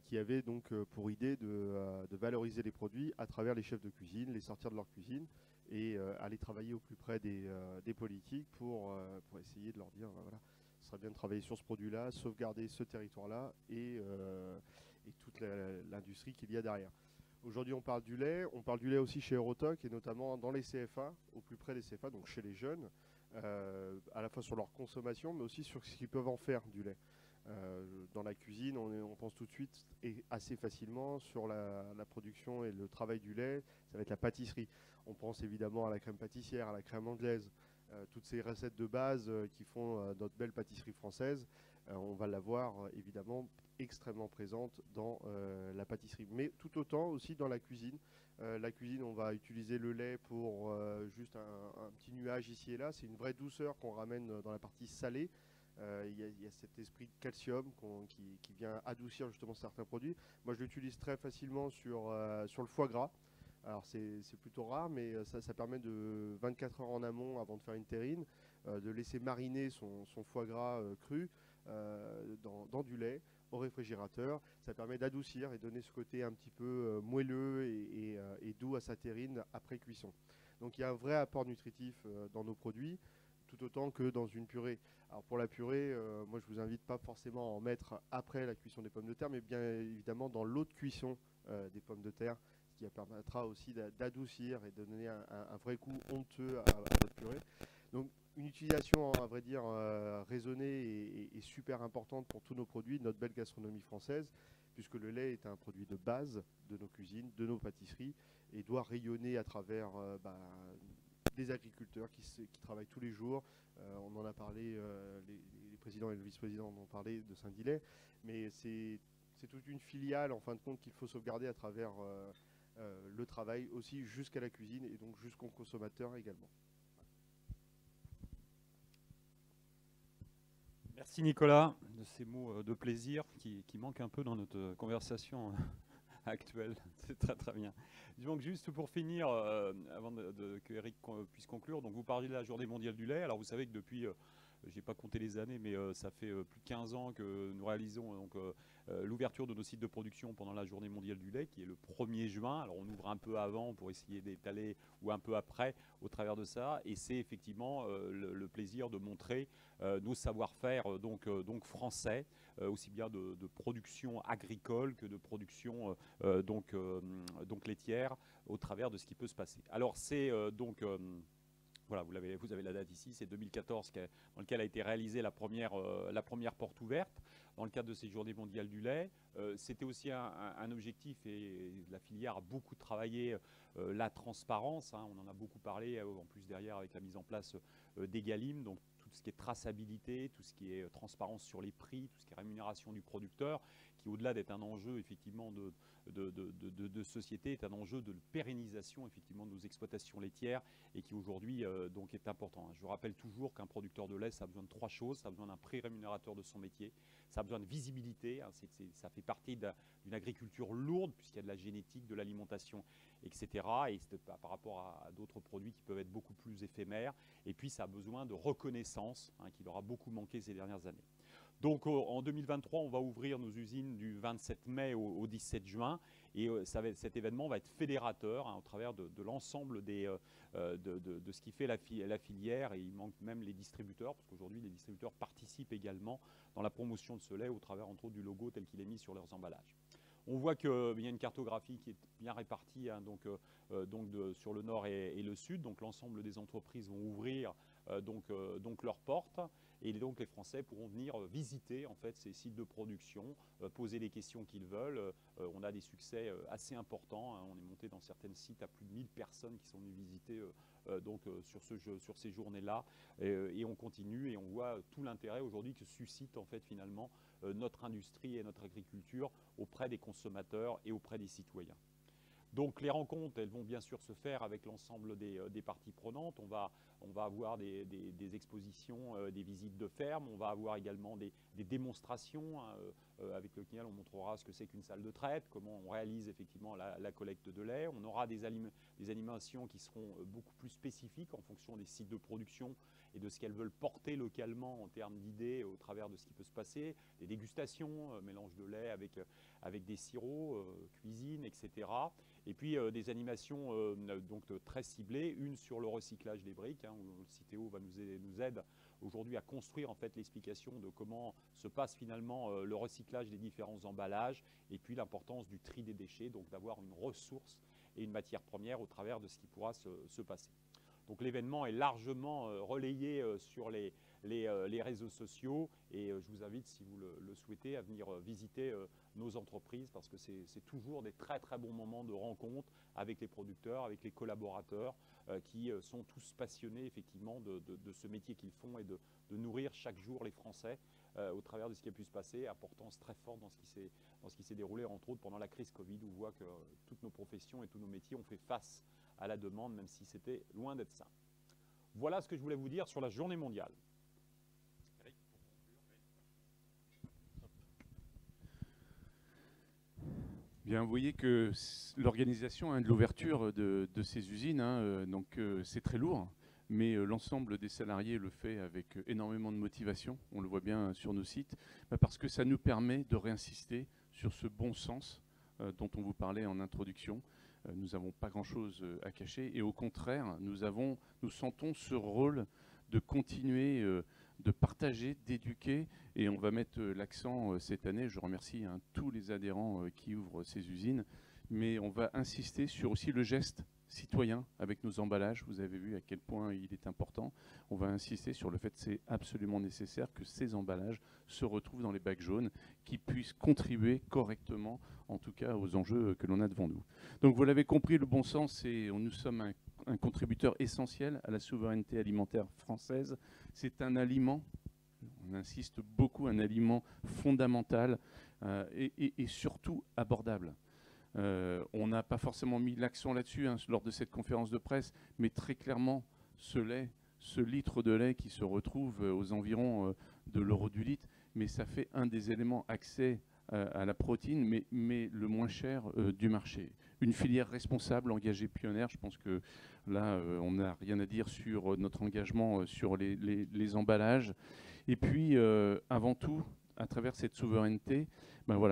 qui avait donc pour idée de valoriser les produits à travers les chefs de cuisine, les sortir de leur cuisine et aller travailler au plus près des politiques pour essayer de leur dire voilà, ce serait bien de travailler sur ce produit-là, sauvegarder ce territoire-là et toute l'industrie qu'il y a derrière. Aujourd'hui, on parle du lait aussi chez Eurotoc et notamment dans les CFA, au plus près des CFA, donc chez les jeunes, à la fois sur leur consommation, mais aussi sur ce qu'ils peuvent en faire du lait. Dans la cuisine, on pense tout de suite et assez facilement sur la production et le travail du lait, ça va être la pâtisserie. On pense évidemment à la crème pâtissière, à la crème anglaise, toutes ces recettes de base qui font notre belle pâtisserie française, on va l'avoir évidemment extrêmement présente dans la pâtisserie, mais tout autant aussi dans la cuisine. La cuisine, on va utiliser le lait pour juste un petit nuage ici et là. C'est une vraie douceur qu'on ramène dans la partie salée. Il y a cet esprit de calcium qui vient adoucir justement certains produits. Moi, je l'utilise très facilement sur le foie gras. Alors, c'est plutôt rare, mais ça permet de 24 heures en amont, avant de faire une terrine, de laisser mariner son foie gras cru dans du lait au réfrigérateur. Ça permet d'adoucir et donner ce côté un petit peu moelleux et doux à sa terrine après cuisson. Donc il y a un vrai apport nutritif dans nos produits, tout autant que dans une purée. Alors pour la purée, moi je vous invite pas forcément à en mettre après la cuisson des pommes de terre, mais bien évidemment dans l'eau de cuisson des pommes de terre, ce qui permettra aussi d'adoucir et de donner un vrai goût onctueux à votre purée. Donc une utilisation, à vrai dire, raisonnée et super importante pour tous nos produits, notre belle gastronomie française, puisque le lait est un produit de base de nos cuisines, de nos pâtisseries, et doit rayonner à travers des agriculteurs qui travaillent tous les jours. On en a parlé, les présidents et le vice-président en ont parlé de Saint-Dilet, mais c'est toute une filiale, en fin de compte, qu'il faut sauvegarder à travers le travail aussi jusqu'à la cuisine et donc jusqu'au consommateur également. Merci Nicolas de ces mots de plaisir qui manquent un peu dans notre conversation actuelle. C'est très très bien. Donc juste pour finir, avant que Eric puisse conclure, donc vous parliez de la Journée mondiale du lait. Alors vous savez que depuis, je n'ai pas compté les années, mais ça fait plus de 15 ans que nous réalisons donc, l'ouverture de nos sites de production pendant la Journée mondiale du lait, qui est le 1er juin. Alors on ouvre un peu avant pour essayer d'étaler, ou un peu après au travers de ça. Et c'est effectivement le plaisir de montrer nos savoir-faire donc français, aussi bien de production agricole que de production donc laitière, au travers de ce qui peut se passer. Alors c'est voilà, vous avez la date ici, c'est 2014 dans lequel a été réalisée la première porte ouverte dans le cadre de ces Journées mondiales du lait. C'était aussi un objectif, et la filière a beaucoup travaillé la transparence, hein, on en a beaucoup parlé, en plus derrière avec la mise en place d'Egalim, donc tout ce qui est traçabilité, tout ce qui est transparence sur les prix, tout ce qui est rémunération du producteur, qui au-delà d'être un enjeu effectivement de société est un enjeu de pérennisation effectivement de nos exploitations laitières et qui aujourd'hui donc est important. Je rappelle toujours qu'un producteur de lait, ça a besoin de 3 choses. Ça a besoin d'un prix rémunérateur de son métier, ça a besoin de visibilité, ça fait partie d'une agriculture lourde puisqu'il y a de la génétique, de l'alimentation, etc. Et c'est par rapport à d'autres produits qui peuvent être beaucoup plus éphémères. Et puis ça a besoin de reconnaissance qui leur a beaucoup manqué ces dernières années. Donc en 2023, on va ouvrir nos usines du 27 mai au 17 juin et cet événement va être fédérateur au travers de l'ensemble de ce qui fait la filière, et il manque même les distributeurs parce qu'aujourd'hui les distributeurs participent également dans la promotion de ce lait au travers entre autres du logo tel qu'il est mis sur leurs emballages. On voit qu'il y a une cartographie qui est bien répartie sur le nord et le sud, donc l'ensemble des entreprises vont ouvrir donc leurs portes. Et donc les Français pourront venir visiter en fait ces sites de production, poser les questions qu'ils veulent. On a des succès assez importants. On est monté dans certains sites à plus de 1000 personnes qui sont venues visiter sur ces journées-là. Et on continue et on voit tout l'intérêt aujourd'hui que suscite en fait finalement notre industrie et notre agriculture auprès des consommateurs et auprès des citoyens. Donc les rencontres, elles vont bien sûr se faire avec l'ensemble des parties prenantes. On va avoir des expositions, des visites de ferme. On va avoir également des démonstrations avec lesquelles on montrera ce que c'est qu'une salle de traite, comment on réalise effectivement la collecte de lait. On aura des animations qui seront beaucoup plus spécifiques en fonction des sites de production et de ce qu'elles veulent porter localement en termes d'idées au travers de ce qui peut se passer. Des dégustations, mélange de lait avec des sirops, cuisine, etc. Et puis des animations très ciblées, une sur le recyclage des briques, où le Citeo nous aide aujourd'hui à construire en fait l'explication de comment se passe finalement le recyclage des différents emballages, et puis l'importance du tri des déchets, donc d'avoir une ressource et une matière première au travers de ce qui pourra se passer. Donc l'événement est largement relayé sur les réseaux sociaux, et je vous invite, si vous le souhaitez, à venir visiter nos entreprises, parce que c'est toujours des très très bons moments de rencontre avec les producteurs, avec les collaborateurs qui sont tous passionnés effectivement de ce métier qu'ils font et de nourrir chaque jour les Français au travers de ce qui a pu se passer. Importance très forte dans ce qui s'est déroulé entre autres pendant la crise Covid, où on voit que toutes nos professions et tous nos métiers ont fait face à la demande, même si c'était loin d'être simple. Voilà ce que je voulais vous dire sur la journée mondiale. Bien, vous voyez que l'organisation de l'ouverture de ces usines, c'est très lourd, mais l'ensemble des salariés le fait avec énormément de motivation. On le voit bien sur nos sites, parce que ça nous permet de réinsister sur ce bon sens dont on vous parlait en introduction. Nous n'avons pas grand-chose à cacher, et au contraire, nous sentons ce rôle de continuer de partager, d'éduquer, et on va mettre l'accent cette année. Je remercie tous les adhérents qui ouvrent ces usines, mais on va insister sur aussi le geste citoyen avec nos emballages. Vous avez vu à quel point il est important. On va insister sur le fait que c'est absolument nécessaire que ces emballages se retrouvent dans les bacs jaunes, qui puissent contribuer correctement, en tout cas, aux enjeux que l'on a devant nous. Donc vous l'avez compris, le bon sens, nous sommes un contributeur essentiel à la souveraineté alimentaire française. C'est un aliment, on insiste beaucoup, un aliment fondamental et surtout abordable. On n'a pas forcément mis l'accent là-dessus lors de cette conférence de presse, mais très clairement, ce litre de lait qui se retrouve aux environs de l'euro du litre, mais ça fait un des éléments accès à la protéine, mais le moins cher du marché. Une filière responsable, engagée, pionnière. Je pense que là, on n'a rien à dire sur notre engagement sur les emballages. Et puis, avant tout, à travers cette souveraineté,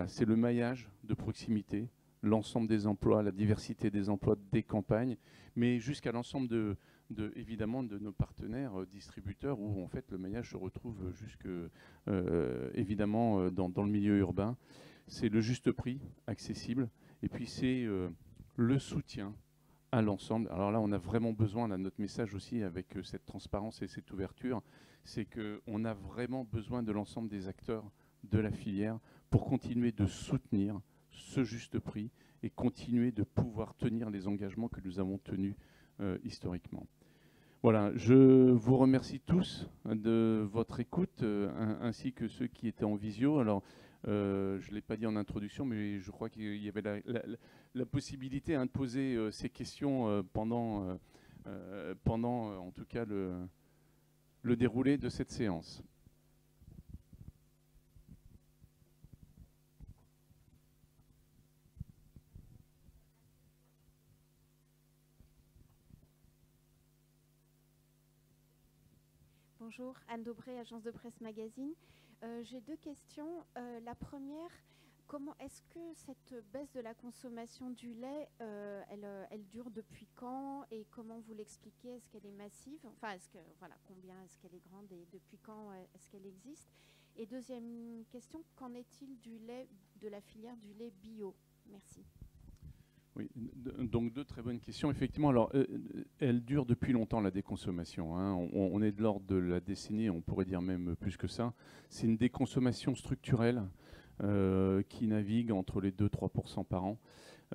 c'est le maillage de proximité, l'ensemble des emplois, la diversité des emplois des campagnes, mais jusqu'à l'ensemble évidemment de nos partenaires distributeurs, où en fait le maillage se retrouve évidemment dans le milieu urbain. C'est le juste prix, accessible, et puis c'est le soutien à l'ensemble. Alors là, on a vraiment besoin, notre message aussi avec cette transparence et cette ouverture, c'est qu'on a vraiment besoin de l'ensemble des acteurs de la filière pour continuer de soutenir ce juste prix et continuer de pouvoir tenir les engagements que nous avons tenus historiquement. Voilà, je vous remercie tous de votre écoute, ainsi que ceux qui étaient en visio. Alors, je ne l'ai pas dit en introduction, mais je crois qu'il y avait la possibilité de poser ces questions pendant en tout cas, le déroulé de cette séance. Bonjour, Anne Dobré, agence de presse magazine. J'ai deux questions. La première, est-ce que cette baisse de la consommation du lait, elle dure depuis quand et comment vous l'expliquez? Est-ce qu'elle est massive? Enfin, combien est-ce qu'elle est grande et depuis quand est-ce qu'elle existe? Et deuxième question, qu'en est-il du lait, de la filière du lait bio? Merci. Oui, donc deux très bonnes questions. Effectivement, alors, elle dure depuis longtemps, la déconsommation, hein. On est de l'ordre de la décennie, on pourrait dire même plus que ça. C'est une déconsommation structurelle qui navigue entre les 2-3% par an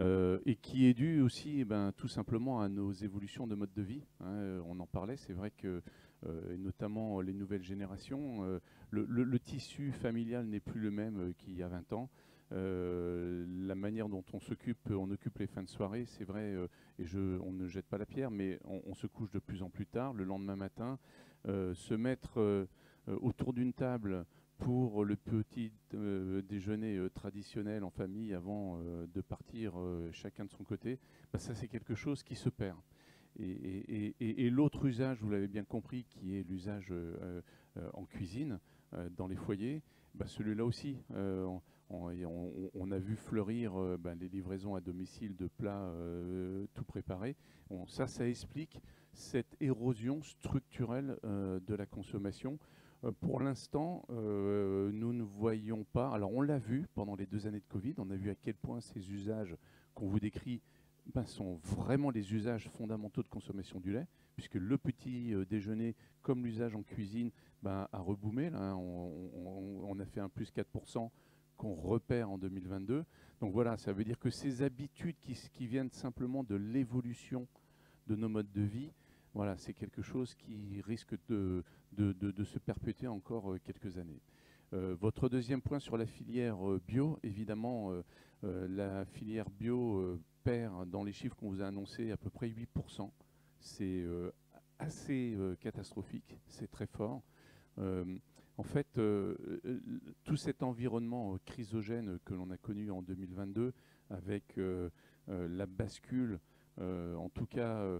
et qui est due aussi tout simplement à nos évolutions de mode de vie, hein. On en parlait, c'est vrai que, et notamment les nouvelles générations, le tissu familial n'est plus le même qu'il y a 20 ans. La manière dont on occupe les fins de soirée, c'est vrai, on ne jette pas la pierre, mais on se couche de plus en plus tard. Le lendemain matin, se mettre autour d'une table pour le petit déjeuner traditionnel en famille avant de partir chacun de son côté, ça c'est quelque chose qui se perd. Et l'autre usage, vous l'avez bien compris, qui est l'usage en cuisine, dans les foyers, celui-là aussi, on a vu fleurir les livraisons à domicile de plats tout préparés. Ça explique cette érosion structurelle de la consommation. Pour l'instant, nous ne voyons pas. Alors, on l'a vu pendant les 2 années de Covid. On a vu à quel point ces usages qu'on vous décrit sont vraiment les usages fondamentaux de consommation du lait, puisque le petit déjeuner, comme l'usage en cuisine, a reboomé. Là, on a fait un plus 4% qu'on repère en 2022. Donc voilà, ça veut dire que ces habitudes qui viennent simplement de l'évolution de nos modes de vie, voilà, c'est quelque chose qui risque de se perpétuer encore quelques années. Votre deuxième point sur la filière bio, évidemment, la filière bio perd dans les chiffres qu'on vous a annoncés à peu près 8%. C'est assez catastrophique, c'est très fort. En fait, tout cet environnement chrysogène que l'on a connu en 2022, avec la bascule, en tout cas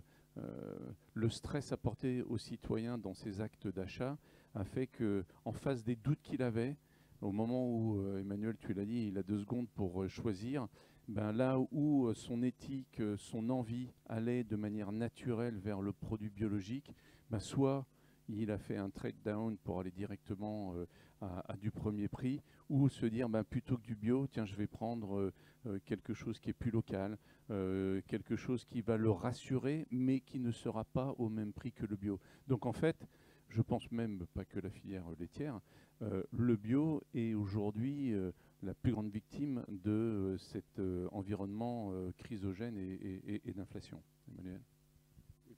le stress apporté aux citoyens dans ces actes d'achat, a fait qu'en face des doutes qu'il avait, au moment où, Emmanuel, tu l'as dit, il a 2 secondes pour choisir, là où son éthique, son envie allait de manière naturelle vers le produit biologique, soit il a fait un trade down pour aller directement à du premier prix, ou se dire plutôt que du bio, tiens, je vais prendre quelque chose qui est plus local, quelque chose qui va le rassurer, mais qui ne sera pas au même prix que le bio. Donc en fait, je pense même pas que la filière laitière, le bio est aujourd'hui la plus grande victime de cet environnement chrysogène et d'inflation. Emmanuel ?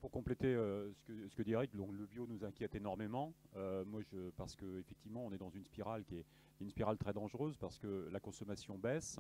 Pour compléter ce que dit Eric, donc le bio nous inquiète énormément. Parce qu'effectivement, on est dans une spirale qui est une spirale très dangereuse parce que la consommation baisse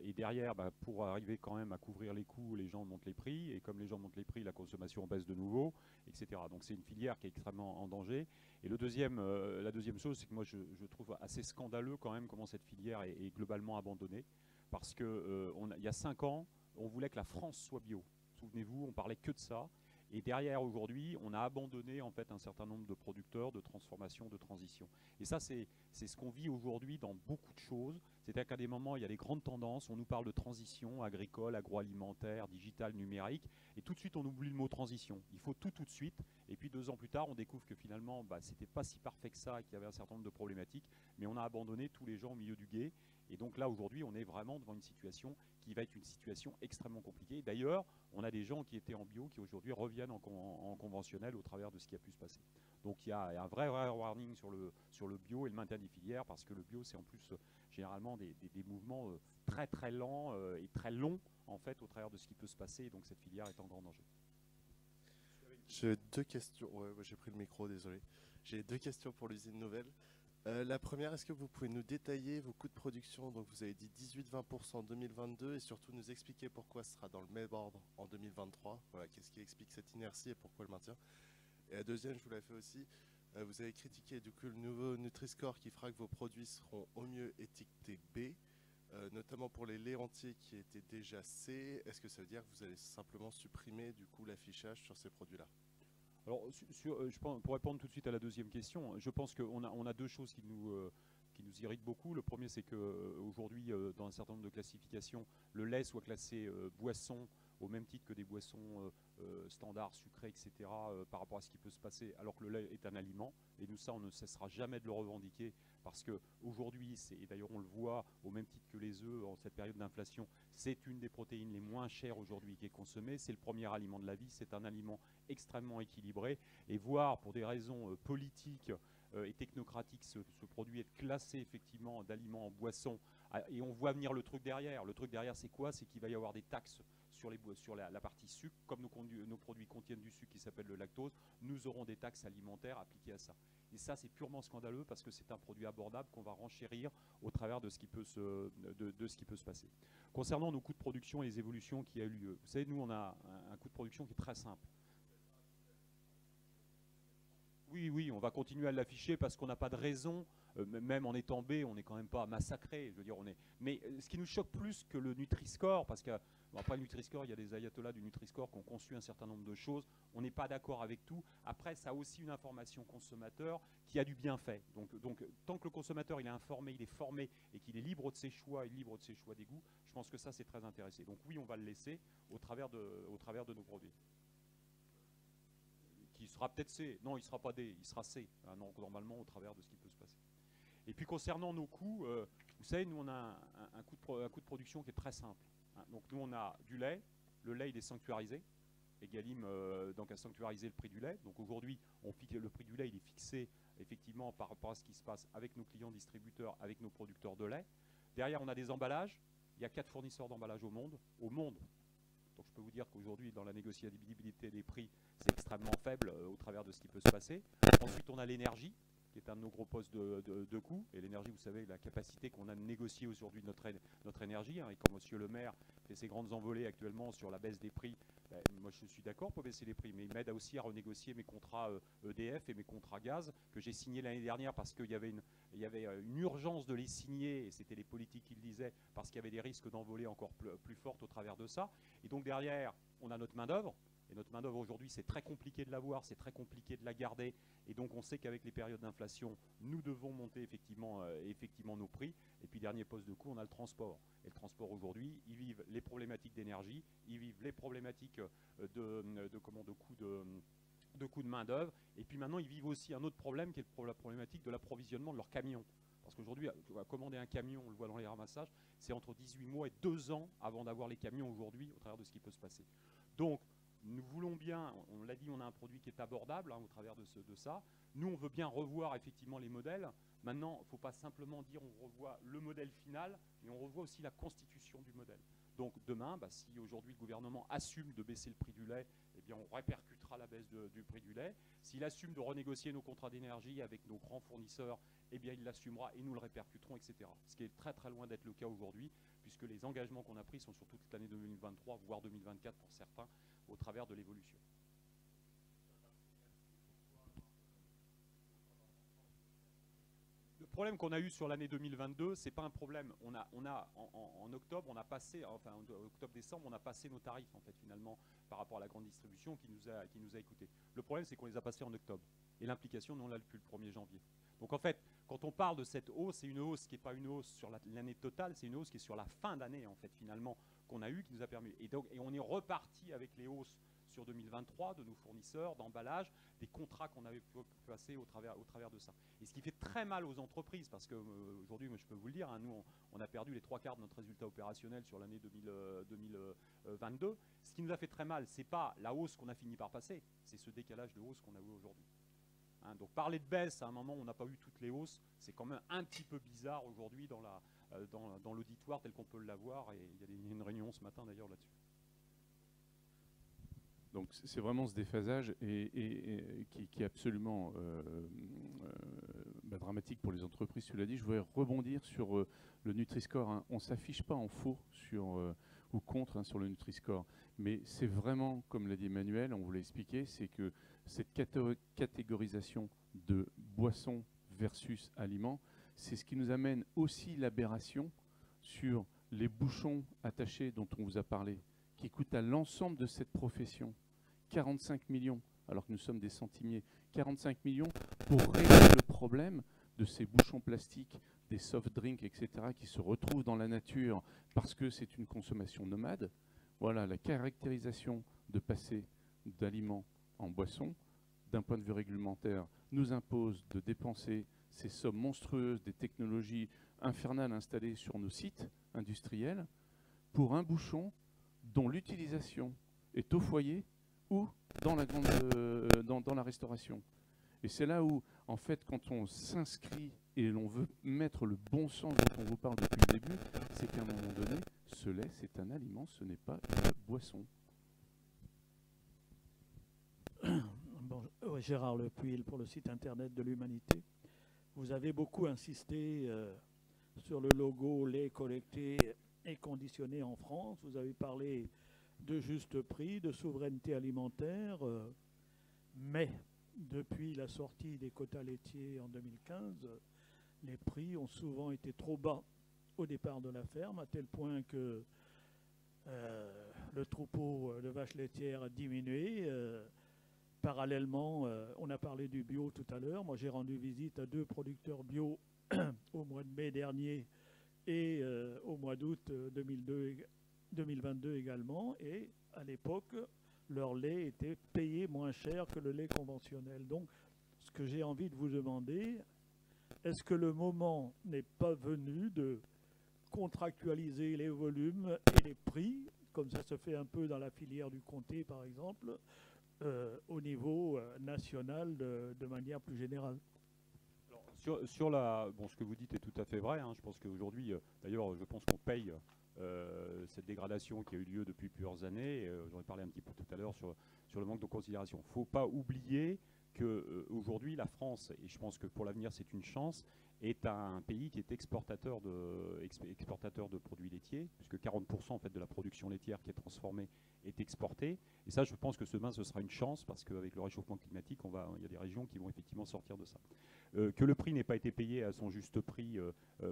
et derrière, pour arriver quand même à couvrir les coûts, les gens montent les prix et comme les gens montent les prix, la consommation baisse de nouveau, etc. Donc c'est une filière qui est extrêmement en danger. Et la deuxième chose, c'est que moi je trouve assez scandaleux quand même comment cette filière est globalement abandonnée parce que il y a 5 ans, on voulait que la France soit bio. Souvenez-vous, on parlait que de ça. Et derrière, aujourd'hui, on a abandonné en fait un certain nombre de producteurs, de transformation, de transition. Et ça, c'est ce qu'on vit aujourd'hui dans beaucoup de choses. C'est-à-dire qu'à des moments, il y a des grandes tendances. On nous parle de transition agricole, agroalimentaire, digitale, numérique. Et tout de suite, on oublie le mot transition. Il faut tout de suite. Et puis 2 ans plus tard, on découvre que finalement, c'était pas si parfait que ça et qu'il y avait un certain nombre de problématiques. Mais on a abandonné tous les gens au milieu du gué. Et donc là, aujourd'hui, on est vraiment devant une situation qui va être une situation extrêmement compliquée. D'ailleurs, on a des gens qui étaient en bio qui aujourd'hui reviennent en conventionnel au travers de ce qui a pu se passer. Donc il y a un vrai warning sur le bio et le maintien des filières parce que le bio, c'est en plus généralement des mouvements très très lents et très longs en fait au travers de ce qui peut se passer. Et donc cette filière est en grand danger. J'ai 2 questions. Ouais, j'ai pris le micro, désolé. J'ai 2 questions pour l'usine nouvelle. La première, est-ce que vous pouvez nous détailler vos coûts de production? Donc vous avez dit 18-20% en 2022 et surtout nous expliquer pourquoi ce sera dans le même ordre en 2023. Voilà, qu'est-ce qui explique cette inertie et pourquoi le maintien? Et la deuxième, je vous la fais aussi. Vous avez critiqué du coup le nouveau Nutri-Score qui fera que vos produits seront au mieux étiquetés B, notamment pour les laits entiers qui étaient déjà C. Est-ce que ça veut dire que vous allez simplement supprimer du coup l'affichage sur ces produits-là? Alors, je pense, pour répondre tout de suite à la deuxième question, je pense qu'on a deux choses qui nous irritent beaucoup. Le premier, c'est qu'aujourd'hui, dans un certain nombre de classifications, le lait soit classé boisson au même titre que des boissons standards, sucrées, etc., par rapport à ce qui peut se passer, alors que le lait est un aliment. Et nous, ça, on ne cessera jamais de le revendiquer, parce qu'aujourd'hui, et d'ailleurs on le voit, au même titre que les œufs, en cette période d'inflation, c'est une des protéines les moins chères aujourd'hui qui est consommée. C'est le premier aliment de la vie, c'est un aliment extrêmement équilibré. Et voir, pour des raisons politiques et technocratiques, ce produit être classé effectivement d'aliment en boisson, et on voit venir le truc derrière. Le truc derrière, c'est quoi? C'est qu'il va y avoir des taxes sur la partie sucre. Comme nos produits contiennent du sucre qui s'appelle le lactose, nous aurons des taxes alimentaires appliquées à ça. Et ça, c'est purement scandaleux parce que c'est un produit abordable qu'on va renchérir au travers de ce qui peut se passer. Concernant nos coûts de production et les évolutions qui a eu lieu, vous savez, nous, on a un coût de production qui est très simple. Oui, on va continuer à l'afficher parce qu'on n'a pas de raison, même en étant B, on n'est quand même pas massacré. Je veux dire, mais ce qui nous choque plus que le Nutri-Score, parce que après le Nutri-Score, il y a des ayatollahs du Nutri-Score qui ont conçu un certain nombre de choses. On n'est pas d'accord avec tout. Après, ça a aussi une information consommateur qui a du bienfait. Donc tant que le consommateur il est informé, il est formé et qu'il est libre de ses choix et libre de ses choix des goûts, je pense que ça c'est très intéressant. Donc oui, on va le laisser au travers de nos produits. Qui sera peut-être C. Non, il ne sera pas D, il sera C, hein, donc, normalement au travers de ce qui peut se passer. Et puis concernant nos coûts, vous savez, nous on a un coût de production qui est très simple. Hein. Donc nous on a du lait, le lait il est sanctuarisé, Egalim donc a sanctuarisé le prix du lait. Donc aujourd'hui, le prix du lait il est fixé effectivement par rapport à ce qui se passe avec nos clients distributeurs, avec nos producteurs de lait. Derrière on a des emballages, il y a 4 fournisseurs d'emballage au monde. Donc je peux vous dire qu'aujourd'hui, dans la négociabilité des prix, c'est extrêmement faible au travers de ce qui peut se passer. Ensuite, on a l'énergie, qui est un de nos gros postes de coût. Et l'énergie, vous savez, la capacité qu'on a de négocier aujourd'hui notre énergie. Hein, et comme M. Le Maire fait ses grandes envolées actuellement sur la baisse des prix, ben, moi je suis d'accord pour baisser les prix, mais il m'aide aussi à renégocier mes contrats EDF et mes contrats gaz que j'ai signés l'année dernière parce qu'il y avait une urgence de les signer, et c'était les politiques qui le disaient, parce qu'il y avait des risques d'envolée encore plus fortes au travers de ça. Et donc derrière, on a notre main-d'œuvre. Et notre main-d'œuvre aujourd'hui, c'est très compliqué de l'avoir, c'est très compliqué de la garder. Et donc on sait qu'avec les périodes d'inflation, nous devons monter effectivement nos prix. Et puis dernier poste de coût, on a le transport. Et le transport aujourd'hui, ils vivent les problématiques d'énergie, ils vivent les problématiques de coût de main-d'œuvre. Et puis maintenant, ils vivent aussi un autre problème qui est la problématique de l'approvisionnement de leurs camions. Parce qu'aujourd'hui, tu vas commander un camion, on le voit dans les ramassages, c'est entre 18 mois et 2 ans avant d'avoir les camions aujourd'hui au travers de ce qui peut se passer. Donc, nous voulons bien, on l'a dit, on a un produit qui est abordable hein, au travers de ça. Nous, on veut bien revoir effectivement les modèles. Maintenant, il ne faut pas simplement dire on revoit le modèle final, mais on revoit aussi la constitution du modèle. Donc demain, si aujourd'hui le gouvernement assume de baisser le prix du lait, eh bien, on répercutera la baisse du prix du lait. S'il assume de renégocier nos contrats d'énergie avec nos grands fournisseurs, eh bien, il l'assumera et nous le répercuterons, etc. Ce qui est très très loin d'être le cas aujourd'hui, puisque les engagements qu'on a pris sont sur toute l'année 2023, voire 2024 pour certains, au travers de l'évolution. Le problème qu'on a eu sur l'année 2022, c'est pas un problème. En octobre, on a passé, enfin en octobre-décembre, on a passé nos tarifs en fait finalement par rapport à la grande distribution qui nous a écoutés. Le problème, c'est qu'on les a passés en octobre. Et l'implication, nous on l'a depuis le 1er janvier. Donc en fait, quand on parle de cette hausse, c'est une hausse qui n'est pas une hausse sur l'année totale, c'est une hausse qui est sur la fin d'année en fait finalement qu'on a eu, qui nous a permis. Et on est reparti avec les hausses sur 2023 de nos fournisseurs, d'emballage, des contrats qu'on avait pu passer au travers de ça. Et ce qui fait très mal aux entreprises, parce qu'aujourd'hui, je peux vous le dire, hein, nous on a perdu les 3/4 de notre résultat opérationnel sur l'année 2022. Ce qui nous a fait très mal, c'est pas la hausse qu'on a fini par passer, c'est ce décalage de hausse qu'on a eu aujourd'hui. Hein, donc parler de baisse à un moment où on n'a pas eu toutes les hausses, c'est quand même un petit peu bizarre aujourd'hui dans l'auditoire tel qu'on peut l'avoir, et il y a une réunion ce matin d'ailleurs là-dessus. Donc c'est vraiment ce déphasage qui est absolument dramatique pour les entreprises, tu l'as dit. Je voudrais rebondir sur le Nutri-Score, hein. On ne s'affiche pas en faux ou contre, hein, sur le Nutri-Score. Mais c'est vraiment, comme l'a dit Emmanuel, on vous l'a expliqué, c'est que cette catégorisation de boissons versus aliments, c'est ce qui nous amène aussi l'aberration sur les bouchons attachés dont on vous a parlé, qui coûtent à l'ensemble de cette profession 45 millions, alors que nous sommes des centimiers, 45 millions pour régler le problème de ces bouchons plastiques, des soft drinks, etc., qui se retrouvent dans la nature parce que c'est une consommation nomade. Voilà, la caractérisation de passer d'aliments en boissons, d'un point de vue réglementaire, nous impose de dépenser ces sommes monstrueuses des technologies infernales installées sur nos sites industriels pour un bouchon dont l'utilisation est au foyer ou dans la restauration. Et c'est là où, en fait, quand on s'inscrit et l'on veut mettre le bon sens dont on vous parle depuis le début, c'est qu'à un moment donné, ce lait, c'est un aliment, ce n'est pas une boisson. Bon, Gérard Lepuil pour le site internet de l'Humanité. Vous avez beaucoup insisté sur le logo lait collecté et conditionné en France. Vous avez parlé de juste prix, de souveraineté alimentaire, mais depuis la sortie des quotas laitiers en 2015, les prix ont souvent été trop bas au départ de la ferme, à tel point que le troupeau de vaches laitières a diminué. Parallèlement, on a parlé du bio tout à l'heure. Moi, j'ai rendu visite à 2 producteurs bio au mois de mai dernier et au mois d'août 2022 également. Et à l'époque, leur lait était payé moins cher que le lait conventionnel. Donc, ce que j'ai envie de vous demander, est-ce que le moment n'est pas venu de contractualiser les volumes et les prix, comme ça se fait un peu dans la filière du comté par exemple, au niveau national de manière plus générale? Alors, ce que vous dites est tout à fait vrai, hein. Je pense qu'aujourd'hui, d'ailleurs, je pense qu'on paye cette dégradation qui a eu lieu depuis plusieurs années. J'en ai parlé un petit peu tout à l'heure sur le manque de considération. Il ne faut pas oublier qu'aujourd'hui, la France, et je pense que pour l'avenir c'est une chance, est un pays qui est exportateur de produits laitiers, puisque 40% en fait, de la production laitière qui est transformée est exportée. Et ça, je pense que demain, ce sera une chance, parce qu'avec le réchauffement climatique, il y a des régions qui vont effectivement sortir de ça. Que le prix n'ait pas été payé à son juste prix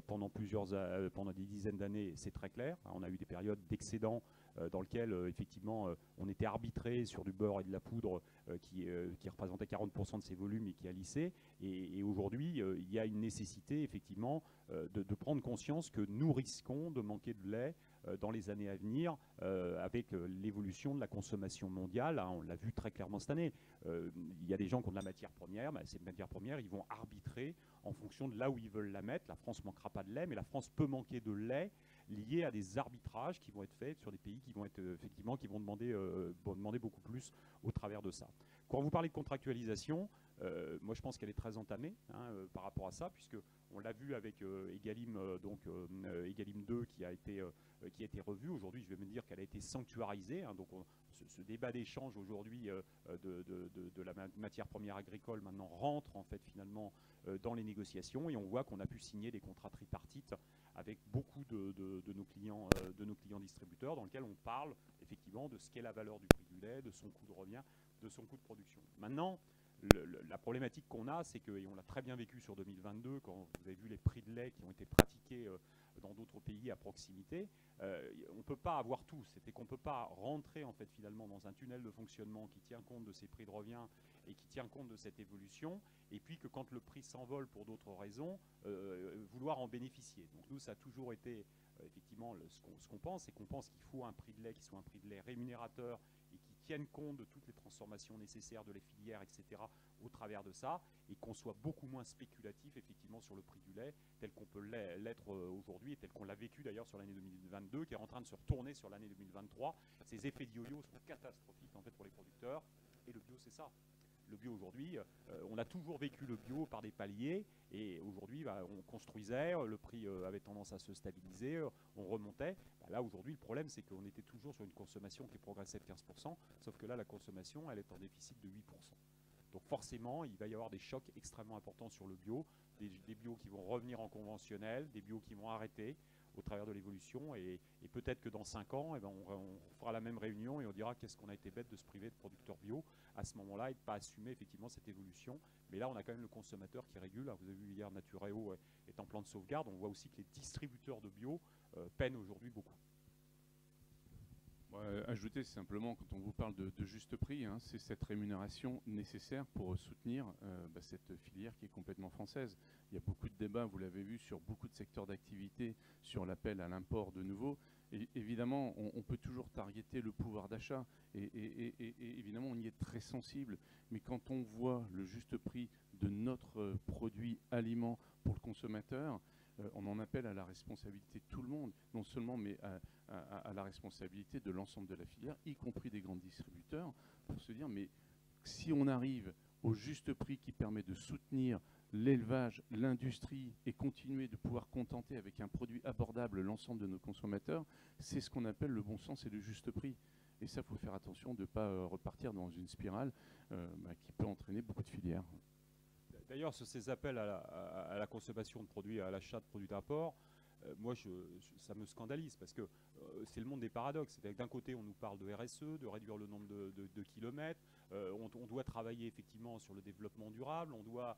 pendant des dizaines d'années, c'est très clair. On a eu des périodes d'excédent dans lesquelles, effectivement, on était arbitré sur du beurre et de la poudre qui représentait 40% de ces volumes et qui a lissé. Et aujourd'hui, il y a une nécessité, effectivement, de prendre conscience que nous risquons de manquer de lait dans les années à venir avec l'évolution de la consommation mondiale. Hein, on l'a vu très clairement cette année. Il y a des gens qui ont de la matière première. Cette matière première, ils vont arbitrer en fonction de là où ils veulent la mettre. La France ne manquera pas de lait, mais la France peut manquer de lait liés à des arbitrages qui vont être faits sur des pays qui vont être effectivement qui vont demander beaucoup plus au travers de ça. Quand vous parlez de contractualisation, moi je pense qu'elle est très entamée par rapport à ça, puisque on l'a vu avec Egalim, Egalim 2 qui a été revu. Aujourd'hui, je vais me dire qu'elle a été sanctuarisée. Hein, donc ce débat d'échange aujourd'hui de la matière première agricole maintenant rentre en fait finalement dans les négociations, et on voit qu'on a pu signer des contrats tripartites avec beaucoup de nos clients distributeurs, dans lesquels on parle effectivement de ce qu'est la valeur du prix du lait, de son coût de revient, de son coût de production. Maintenant, la problématique qu'on a, c'est que, et on l'a très bien vécu sur 2022, quand vous avez vu les prix de lait qui ont été pratiqués dans d'autres pays à proximité, on ne peut pas avoir tout. C'était qu'on ne peut pas rentrer en fait finalement dans un tunnel de fonctionnement qui tient compte de ces prix de revient et qui tient compte de cette évolution, et puis que quand le prix s'envole pour d'autres raisons, vouloir en bénéficier. Donc nous, ça a toujours été effectivement ce qu'on pense, c'est qu'on pense qu'il faut un prix de lait qui soit un prix de lait rémunérateur et qui tienne compte de toutes les transformations nécessaires de les filières, etc., au travers de ça, et qu'on soit beaucoup moins spéculatif effectivement sur le prix du lait tel qu'on peut l'être aujourd'hui, et tel qu'on l'a vécu d'ailleurs sur l'année 2022, qui est en train de se retourner sur l'année 2023. Ces effets de yo-yo sont catastrophiques en fait pour les producteurs, et le bio c'est ça. Le bio aujourd'hui, on a toujours vécu le bio par des paliers, et aujourd'hui on construisait, le prix avait tendance à se stabiliser, on remontait. Là aujourd'hui le problème c'est qu'on était toujours sur une consommation qui progressait de 15%, sauf que là la consommation elle est en déficit de 8%. Donc forcément, il va y avoir des chocs extrêmement importants sur le bio, des bio qui vont revenir en conventionnel, des bio qui vont arrêter au travers de l'évolution. Et peut-être que dans 5 ans, eh ben, on fera la même réunion et on dira qu'est-ce qu'on a été bête de se priver de producteurs bio à ce moment-là et de ne pas assumer effectivement cette évolution. Mais là, on a quand même le consommateur qui régule. Alors, vous avez vu hier, Natureo est en plan de sauvegarde. On voit aussi que les distributeurs de bio peinent aujourd'hui beaucoup. Ajouter simplement, quand on vous parle de juste prix, hein, c'est cette rémunération nécessaire pour soutenir cette filière qui est complètement française. Il y a beaucoup de débats, vous l'avez vu, sur beaucoup de secteurs d'activité, sur l'appel à l'import de nouveau. Et évidemment, on peut toujours targeter le pouvoir d'achat, et évidemment, on y est très sensible. Mais quand on voit le juste prix de notre produit aliment pour le consommateur, on en appelle à la responsabilité de tout le monde, non seulement, mais à la responsabilité de l'ensemble de la filière, y compris des grands distributeurs, pour se dire, mais si on arrive au juste prix qui permet de soutenir l'élevage, l'industrie et continuer de pouvoir contenter avec un produit abordable l'ensemble de nos consommateurs, c'est ce qu'on appelle le bon sens et le juste prix. Et ça, il faut faire attention de ne pas repartir dans une spirale qui peut entraîner beaucoup de filières. D'ailleurs, sur ces appels à la consommation de produits, à l'achat de produits d'import, moi, ça me scandalise parce que c'est le monde des paradoxes. C'est-à-dire que d'un côté, on nous parle de RSE, de réduire le nombre de kilomètres. On doit travailler effectivement sur le développement durable. On doit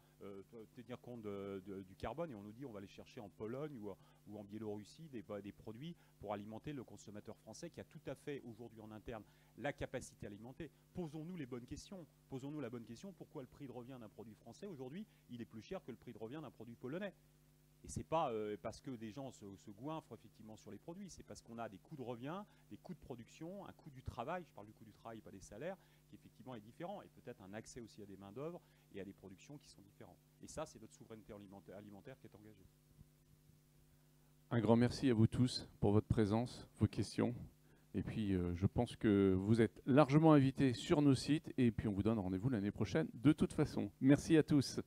tenir compte du carbone et on nous dit on va aller chercher en Pologne ou en Biélorussie des produits pour alimenter le consommateur français qui a tout à fait aujourd'hui en interne la capacité à alimenter. Posons-nous les bonnes questions. Posons-nous la bonne question. Pourquoi le prix de revient d'un produit français aujourd'hui, il est plus cher que le prix de revient d'un produit polonais? Et ce n'est pas parce que des gens se goinfrent effectivement sur les produits, c'est parce qu'on a des coûts de revient, des coûts de production, un coût du travail, je parle du coût du travail, pas des salaires, qui effectivement est différent, et peut-être un accès aussi à des main-d'œuvre et à des productions qui sont différentes. Et ça, c'est notre souveraineté alimentaire qui est engagée. Un grand merci à vous tous pour votre présence, vos questions. Et puis, je pense que vous êtes largement invités sur nos sites, et puis on vous donne rendez-vous l'année prochaine de toute façon. Merci à tous.